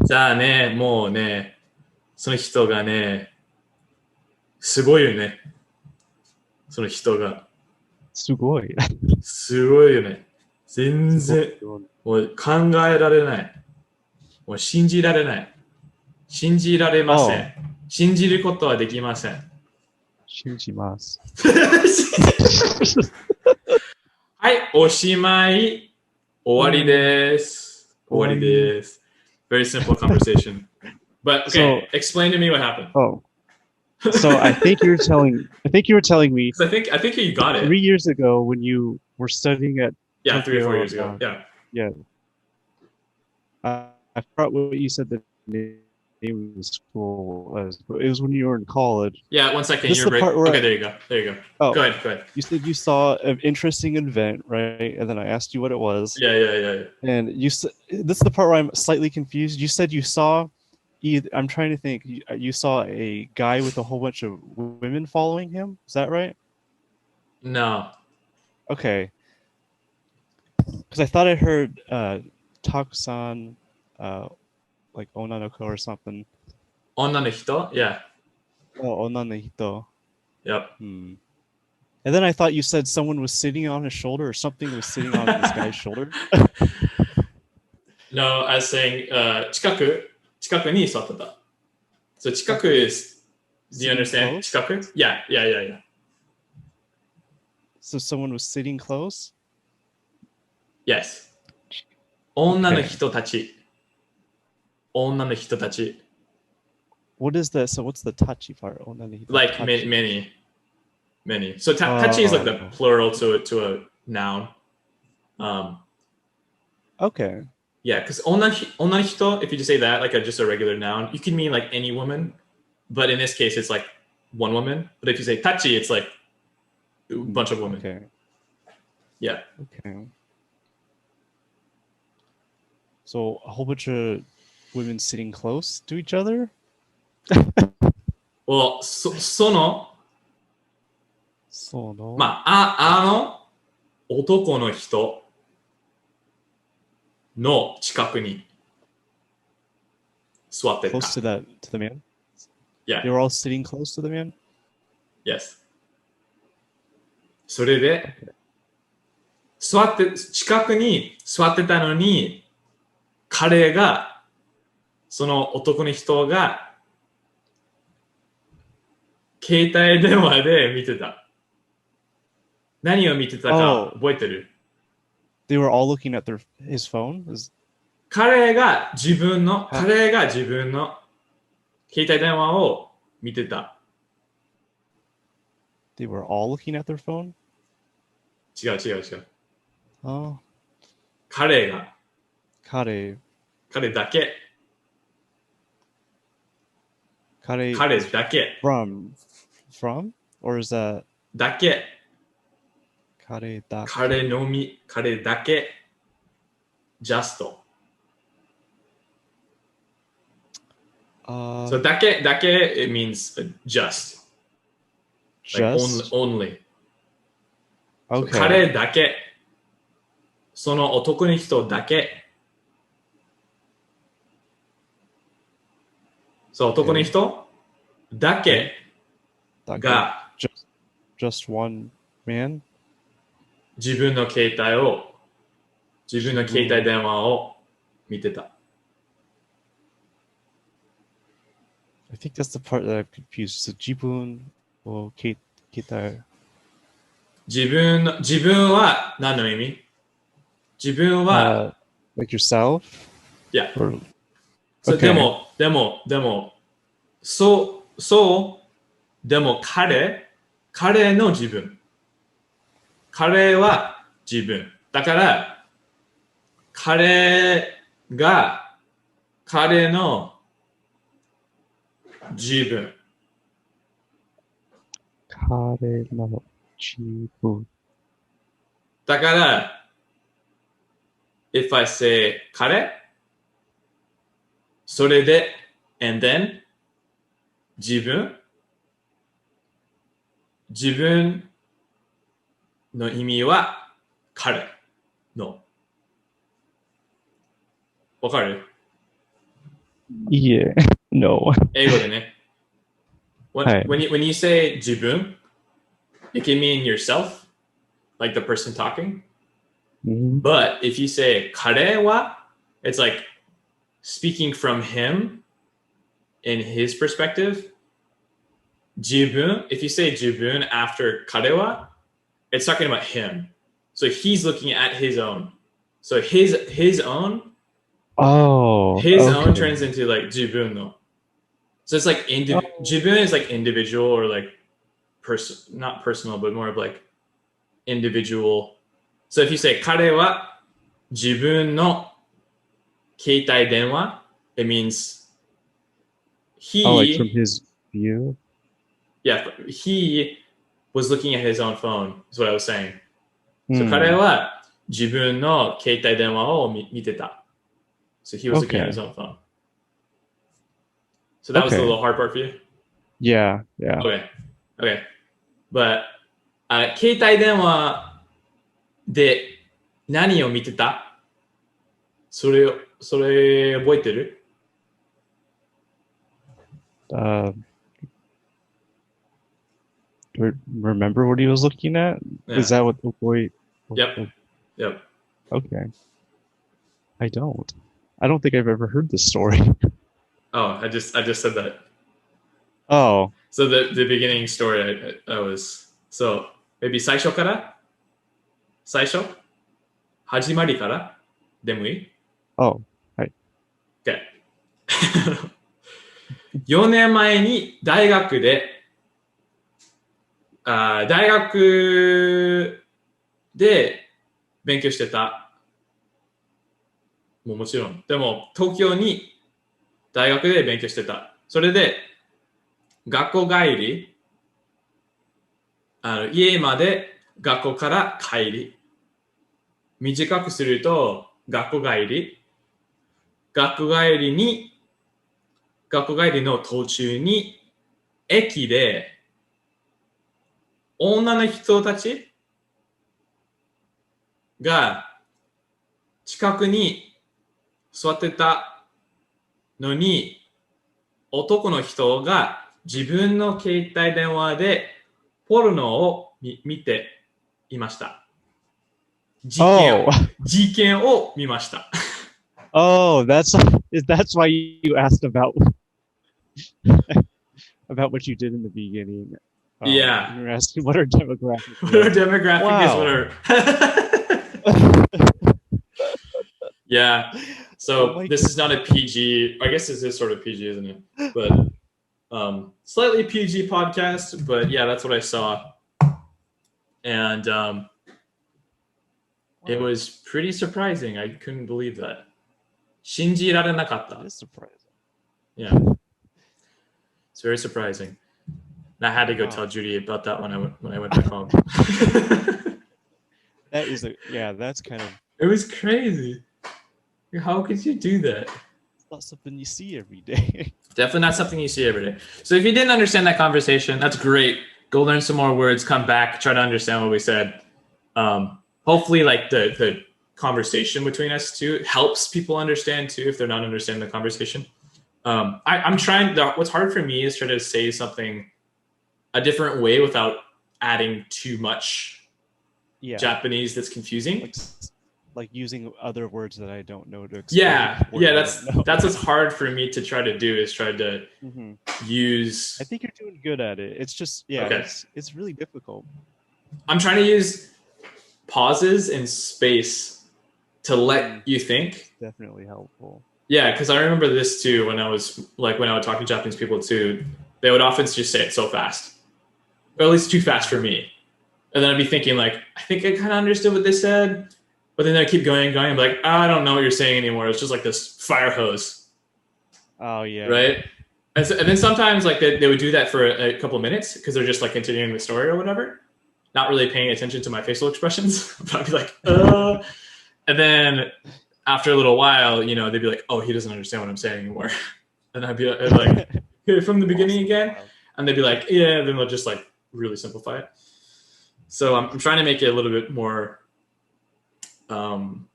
じゃあね、もうね、その人がね、すごいよね。その人が。すごい。すごいよね。全然、もう考えられない。もう信じられない。信じられません。信じることはできません。信じます。はい、おしまい。終わりです。終わりです。Very simple conversation. But okay, explain to me what happened. So I think you were telling me. I think you got it. 3 years ago when you were studying at 3 or 4 years ago. Yeah. I forgot what you said the name of the school was, but it was when you were in college. Yeah, 1 second. This is the part where okay, there you go. Oh, go ahead. You said you saw an interesting event, right? And then I asked you what it was. Yeah. And you said this is the part where I'm slightly confused. You said you saw. I'm trying to think. You saw a guy with a whole bunch of women following him. Is that right? No. Okay. Because I thought I heard Takusan, like Onanoko or something. 女の人? Yeah. Oh, Onanahito. Yep. And then I thought you said someone was sitting on his shoulder or something was sitting on this guy's shoulder. No, I was saying 近くに座ってた. So 近く is, do you understand? 近く? Yeah. So someone was sitting close? Yes. 女の人たち. What is that? So what's the tachi part? Like tachi. Many. So tachi is like the plural to a noun. Okay. Yeah, because onahito, if you just say that, like just a regular noun, you can mean like any woman. But in this case, it's like one woman. But if you say tachi, it's like a bunch of women. Okay. Yeah. Okay. So a whole bunch of women sitting close to each other? Well, その男の人の近くに座ってた。 Close to the man? Yeah. They were all sitting close to the man? Yes. それで、近くに座ってたのに、その男の人が、携帯電話で見てた。何を見てたか覚えてる？ They were all looking at his phone? 彼が自分の携帯電話を見てた。They were all looking at their phone? 違う。彼だけ。彼だけ。From? Or is that? だけ。彼だけ。just. So だけ it means just. Like only. Okay. 彼だけ。その男の人だけ。そう、男の人だけが just one man? 自分の携帯を自分の携帯電話を見てた。I think that's the part that I'm confused. So 自分を携帯。自分は何の意味？自分は、like yourself? Yeah. Or, So, okay. でも、でも彼の自分。彼は自分。だから、彼が彼の自分。彼の自分。だから、if I say 彼、それで、and then 自分の意味は彼の。わかる？ Yeah. No. 英語でね。When you say 自分、it can mean yourself, like the person talking. Mm-hmm. But if you say 彼は, it's like speaking from him in his perspective. 自分, if you say 自分 after 彼は, it's talking about him. So he's looking at his own. So his own. Oh. His okay. own turns into like 自分の. So it's like 自分 is like individual or like not personal, but more of like individual. So if you say 彼は自分の携帯電話, it means he. Oh, like from his view? Yeah, he was looking at his own phone, is what I was saying. So 彼は自分の携帯電話を見てた. So he was looking at his own phone. So that was the little hard part for you? Yeah. Okay. But 携帯電話で何を見てた？それ覚えてる？Remember what he was looking at? Yeah. Is that what the boy? Yep. Okay. I don't think I've ever heard this story. Oh, I just said that. Oh. So the beginning story I was so maybe 最初から始まりからでもいい？ Oh, right. Okay. 4年前に大学で勉強してた。もちろん。でも東京に大学で勉強してた。それで学校帰り、家まで学校から帰り。短くすると学校帰りの途中に駅で女の人たちが近くに座ってたのに男の人が自分の携帯電話でポルノを見ていました。事件を見ました。Oh, that's why you asked about what you did in the beginning. Yeah. You're asking what our demographic is. What our demographic is. Yeah. So this is not a PG. I guess this is sort of PG, isn't it? But slightly PG podcast. But yeah, that's what I saw. And it was pretty surprising. I couldn't believe that. 信じられなかった。It is surprising. Yeah. It's very surprising. And I had to go tell Judy about that when I went back home. That's kind of. It was crazy. How could you do that? It's not something you see every day. Definitely not something you see every day. So if you didn't understand that conversation, that's great. Go learn some more words, come back, try to understand what we said. Hopefully like the conversation between us too helps people understand too if they're not understanding the conversation. I'm trying. What's hard for me is try to say something a different way without adding too much Japanese that's confusing. like using other words that I don't know to explain. That's what's hard for me to try to do, is try to use. I think you're doing good at it. It's just it's really difficult. I'm trying to use pauses and space to let you think. It's definitely helpful. Yeah, because I remember this too when I would talk to Japanese people too. They would often just say it so fast, or at least too fast for me. And then I'd be thinking like, I think I kind of understood what they said. But then I keep going, and be like, I don't know what you're saying anymore. It's just like this fire hose. Oh yeah. Right. And then sometimes like they would do that for a couple of minutes because they're just like continuing the story or whatever, not really paying attention to my facial expressions. But I'd be like, and then after a little while, you know, they'd be like, oh, he doesn't understand what I'm saying anymore. And I'd be like, okay, from the beginning again. And they'd be like, yeah. Then they'll just like really simplify it. So I'm trying to make it a little bit more. Trying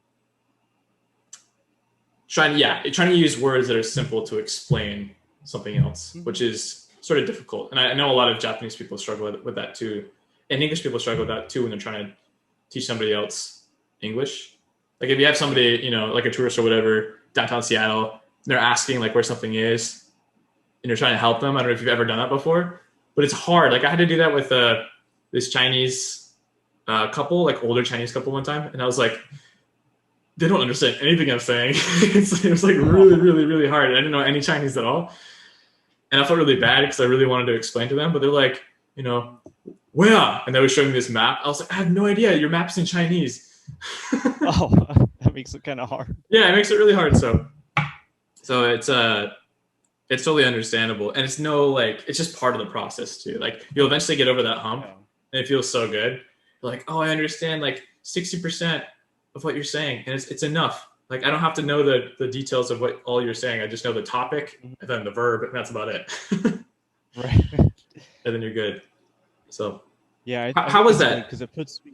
to use words that are simple to explain something else, which is sort of difficult. And I know a lot of Japanese people struggle with that too. And English people struggle with that too when they're trying to teach somebody else English. Like if you have somebody, you know, like a tourist or whatever, downtown Seattle, they're asking like where something is and you're trying to help them. I don't know if you've ever done that before, but it's hard. Like I had to do that with this Chinese couple, like older Chinese couple one time. And I was like, they don't understand anything I'm saying. It was like really, really, really hard. I didn't know any Chinese at all. And I felt really bad because I really wanted to explain to them, but they're like, you know, where? And they were showing me this map. I was like, I have no idea. Your map's in Chinese. Oh, that makes it kind of hard. Yeah, it makes it really hard. So it's totally understandable. And it's it's just part of the process too. Like you'll eventually get over that hump and it feels so good. Like, oh, I understand like 60% of what you're saying. And it's enough. Like, I don't have to know the details of what all you're saying. I just know the topic and then the verb, and that's about it. Right. And then you're good. So, yeah. How was that? Because it puts me.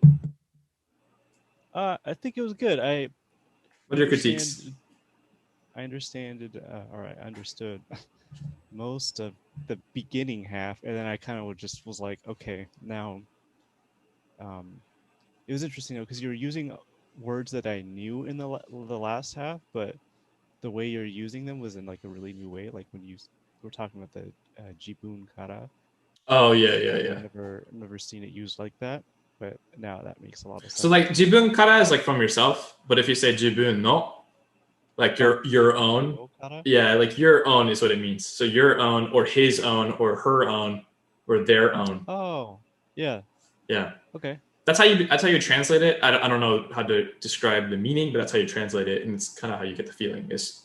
I think it was good. What are your critiques? I understand it. All right, I understood most of the beginning half, and then I kind of just was like, okay, now. It was interesting though because you were using words that I knew in the last half, but the way you're using them was in like a really new way. Like when you were talking about the jibun kara. Oh yeah. I've never seen it used like that, but now that makes a lot of sense. So like jibun kara is like from yourself, but if you say jibun no, like your own, yeah, like your own is what it means. So your own, or his own, or her own, or their own. Oh yeah. Yeah. Okay. That's how you translate it. I don't know how to describe the meaning, but that's how you translate it, and it's kind of how you get the feeling is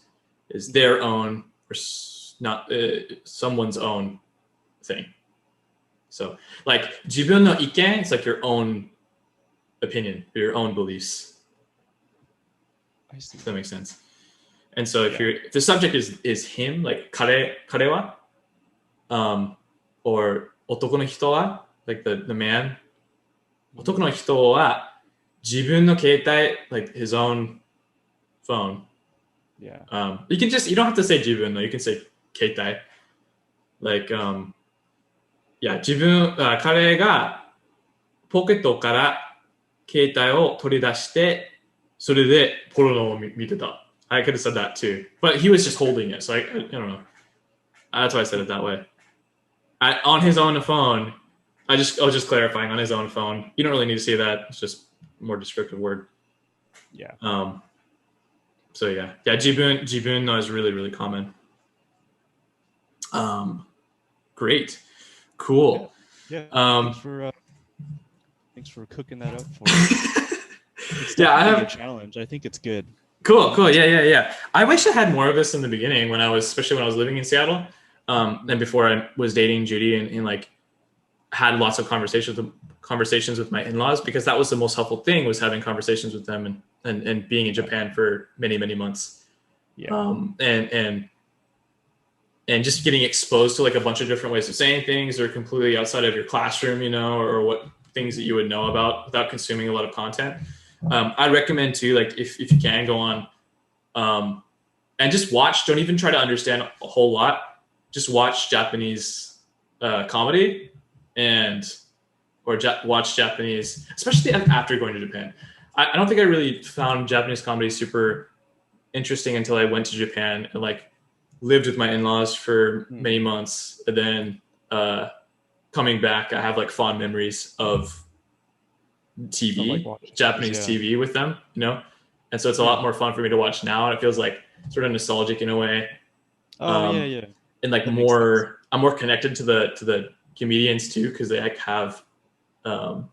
their own or not someone's own thing. So like jibun no iken, it's like your own opinion, your own beliefs. I see. Does that make sense? And so if the subject is him, like kare wa, or otoko no hito wa, like the man. 男の人は自分の携帯 like his own phone. Yeah. You don't have to say 自分の you can say 携帯 like彼がポケットから携帯を取り出してそれでポルノを見てた. I could have said that too, but he was just holding it, so I don't know. That's why I said it that way. On his own phone. I was just clarifying, on his own phone. You don't really need to say that. It's just a more descriptive word. Yeah. So yeah, jibun no is really, really common. Great, cool. Yeah. Thanks for cooking that up for me. It's I have a challenge. I think it's good. Cool. Yeah. I wish I had more of this in the beginning especially when I was living in Seattle, and before I was dating Judy and like. Had lots of conversations with my in-laws, because that was the most helpful thing, was having conversations with them and being in Japan for many, many months. Yeah. And just getting exposed to like a bunch of different ways of saying things that are completely outside of your classroom, you know, or what things that you would know about without consuming a lot of content. I'd recommend too, like if you can go on and just watch, don't even try to understand a whole lot. Just watch Japanese comedy. Or watch Japanese, especially after going to Japan. I don't think I really found Japanese comedy super interesting until I went to Japan and like lived with my in-laws for many months, and then coming back, I have like fond memories of TV, like Japanese TV with them, you know, and so it's a lot more fun for me to watch now, and it feels like sort of nostalgic in a way. Yeah. And like I'm more connected to the comedians too, because they like have I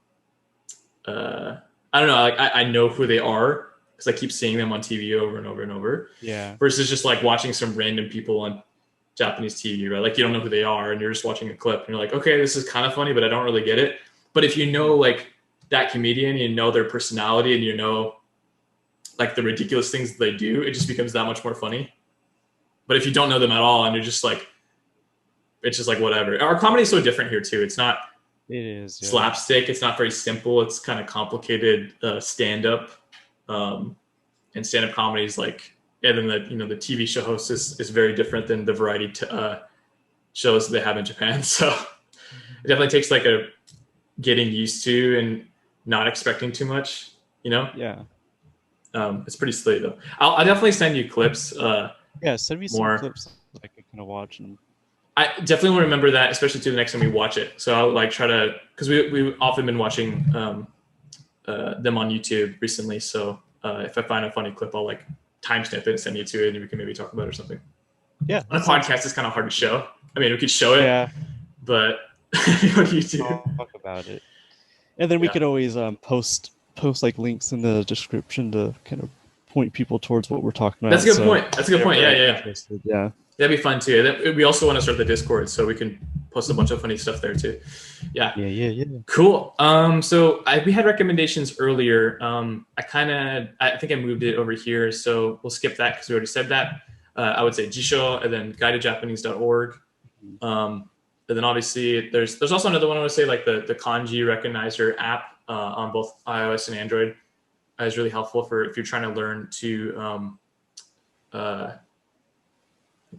don't know, like I know who they are because I keep seeing them on TV over and over and over. Yeah. Versus just like watching some random people on Japanese TV, right? Like you don't know who they are and you're just watching a clip and you're like, okay, this is kind of funny, but I don't really get it. But if you know like that comedian, you know their personality, and you know like the ridiculous things that they do, it just becomes that much more funny. But if you don't know them at all and you're just like, it's just like whatever. Our comedy is so different here too. It's not slapstick. It's not very simple. It's kind of complicated stand-up. And stand-up comedy is like, and then the TV show host is very different than the variety shows that they have in Japan. So it definitely takes like a getting used to and not expecting too much, you know? Yeah. It's pretty silly though. I'll definitely send you clips. Send me some clips I can kind of watch. And I definitely want to remember that, especially to the next time we watch it. So I'll like try to, because we've often been watching them on YouTube recently. So if I find a funny clip, I'll like timestamp it and send you to it, and we can maybe talk about it or something. Yeah. On a podcast, it's kind of hard to show. I mean, we could show it, but on YouTube, talk about it. And then we could always post like links in the description to kind of point people towards what we're talking about. That's a good point. That's a good point. Yeah. That'd be fun too. We also want to start the Discord so we can post a bunch of funny stuff there too. Yeah. Cool. So we had recommendations earlier. I think I moved it over here, so we'll skip that because we already said that. I would say Jisho and then guidedjapanese.org. And then obviously there's also another one I want to say, like the kanji recognizer app on both iOS and Android is really helpful for if you're trying to learn to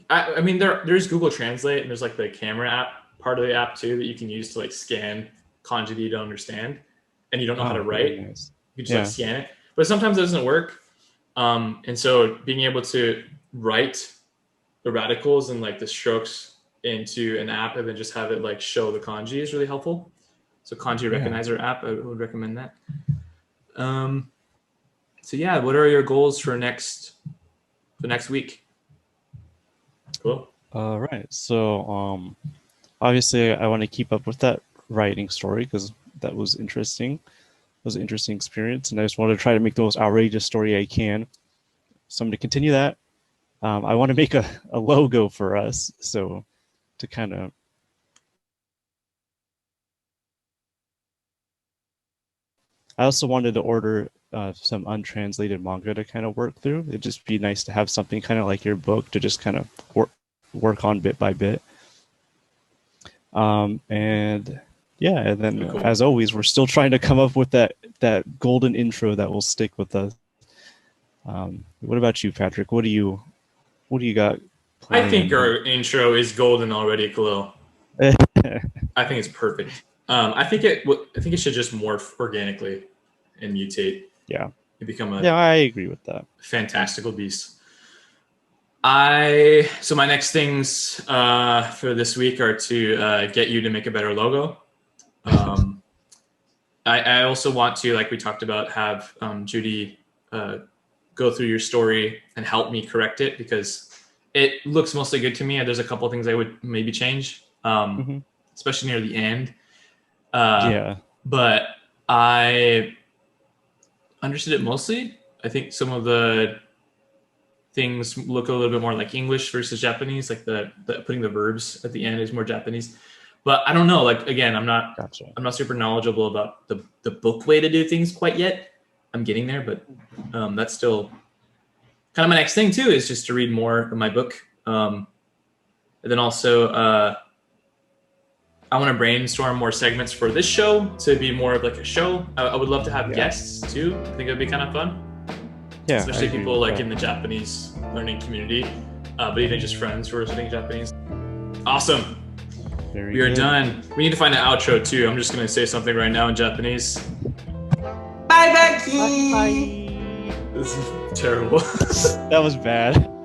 I mean, there's Google Translate, and there's like the camera app part of the app too that you can use to like scan kanji that you don't understand and you don't know how to write. Nice. You just like scan it, but sometimes it doesn't work. And so being able to write the radicals and like the strokes into an app and then just have it like show the kanji is really helpful. So kanji recognizer app, I would recommend that. So yeah, what are your goals for next week? Cool. All right. So obviously I want to keep up with that writing story because that was interesting. It was an interesting experience, and I just want to try to make the most outrageous story I can. So I'm going to continue that. I want to make a logo for us, so to kind of I also wanted to order some untranslated manga to kind of work through. It'd just be nice to have something kind of like your book to just kind of work on bit by bit. And then cool. As always, we're still trying to come up with that golden intro that will stick with us. What about you, Patrick? What do you got planned? I think our intro is golden already, Khalil. I think it's perfect. I think it should just morph organically and mutate. Yeah. And become I agree with that. Fantastical beast. So my next things for this week are to get you to make a better logo. I also want to, like we talked about, have Judy go through your story and help me correct it because it looks mostly good to me. There's a couple of things I would maybe change, especially near the end. But I understood it mostly. I think some of the things look a little bit more like English versus Japanese, like the putting the verbs at the end is more Japanese. But I don't know. Like again, I'm not super knowledgeable about the book way to do things quite yet. I'm getting there, but that's still kind of my next thing too. Is just to read more of my book, and then also I want to brainstorm more segments for this show to be more of like a show. I would love to have guests too. I think it'd be kind of fun. Yeah, especially people like in the Japanese learning community, but even just friends who are studying Japanese. Awesome. We are done. We need to find an outro too. I'm just going to say something right now in Japanese. Bye! Bye, Becky. Bye. This is terrible. That was bad.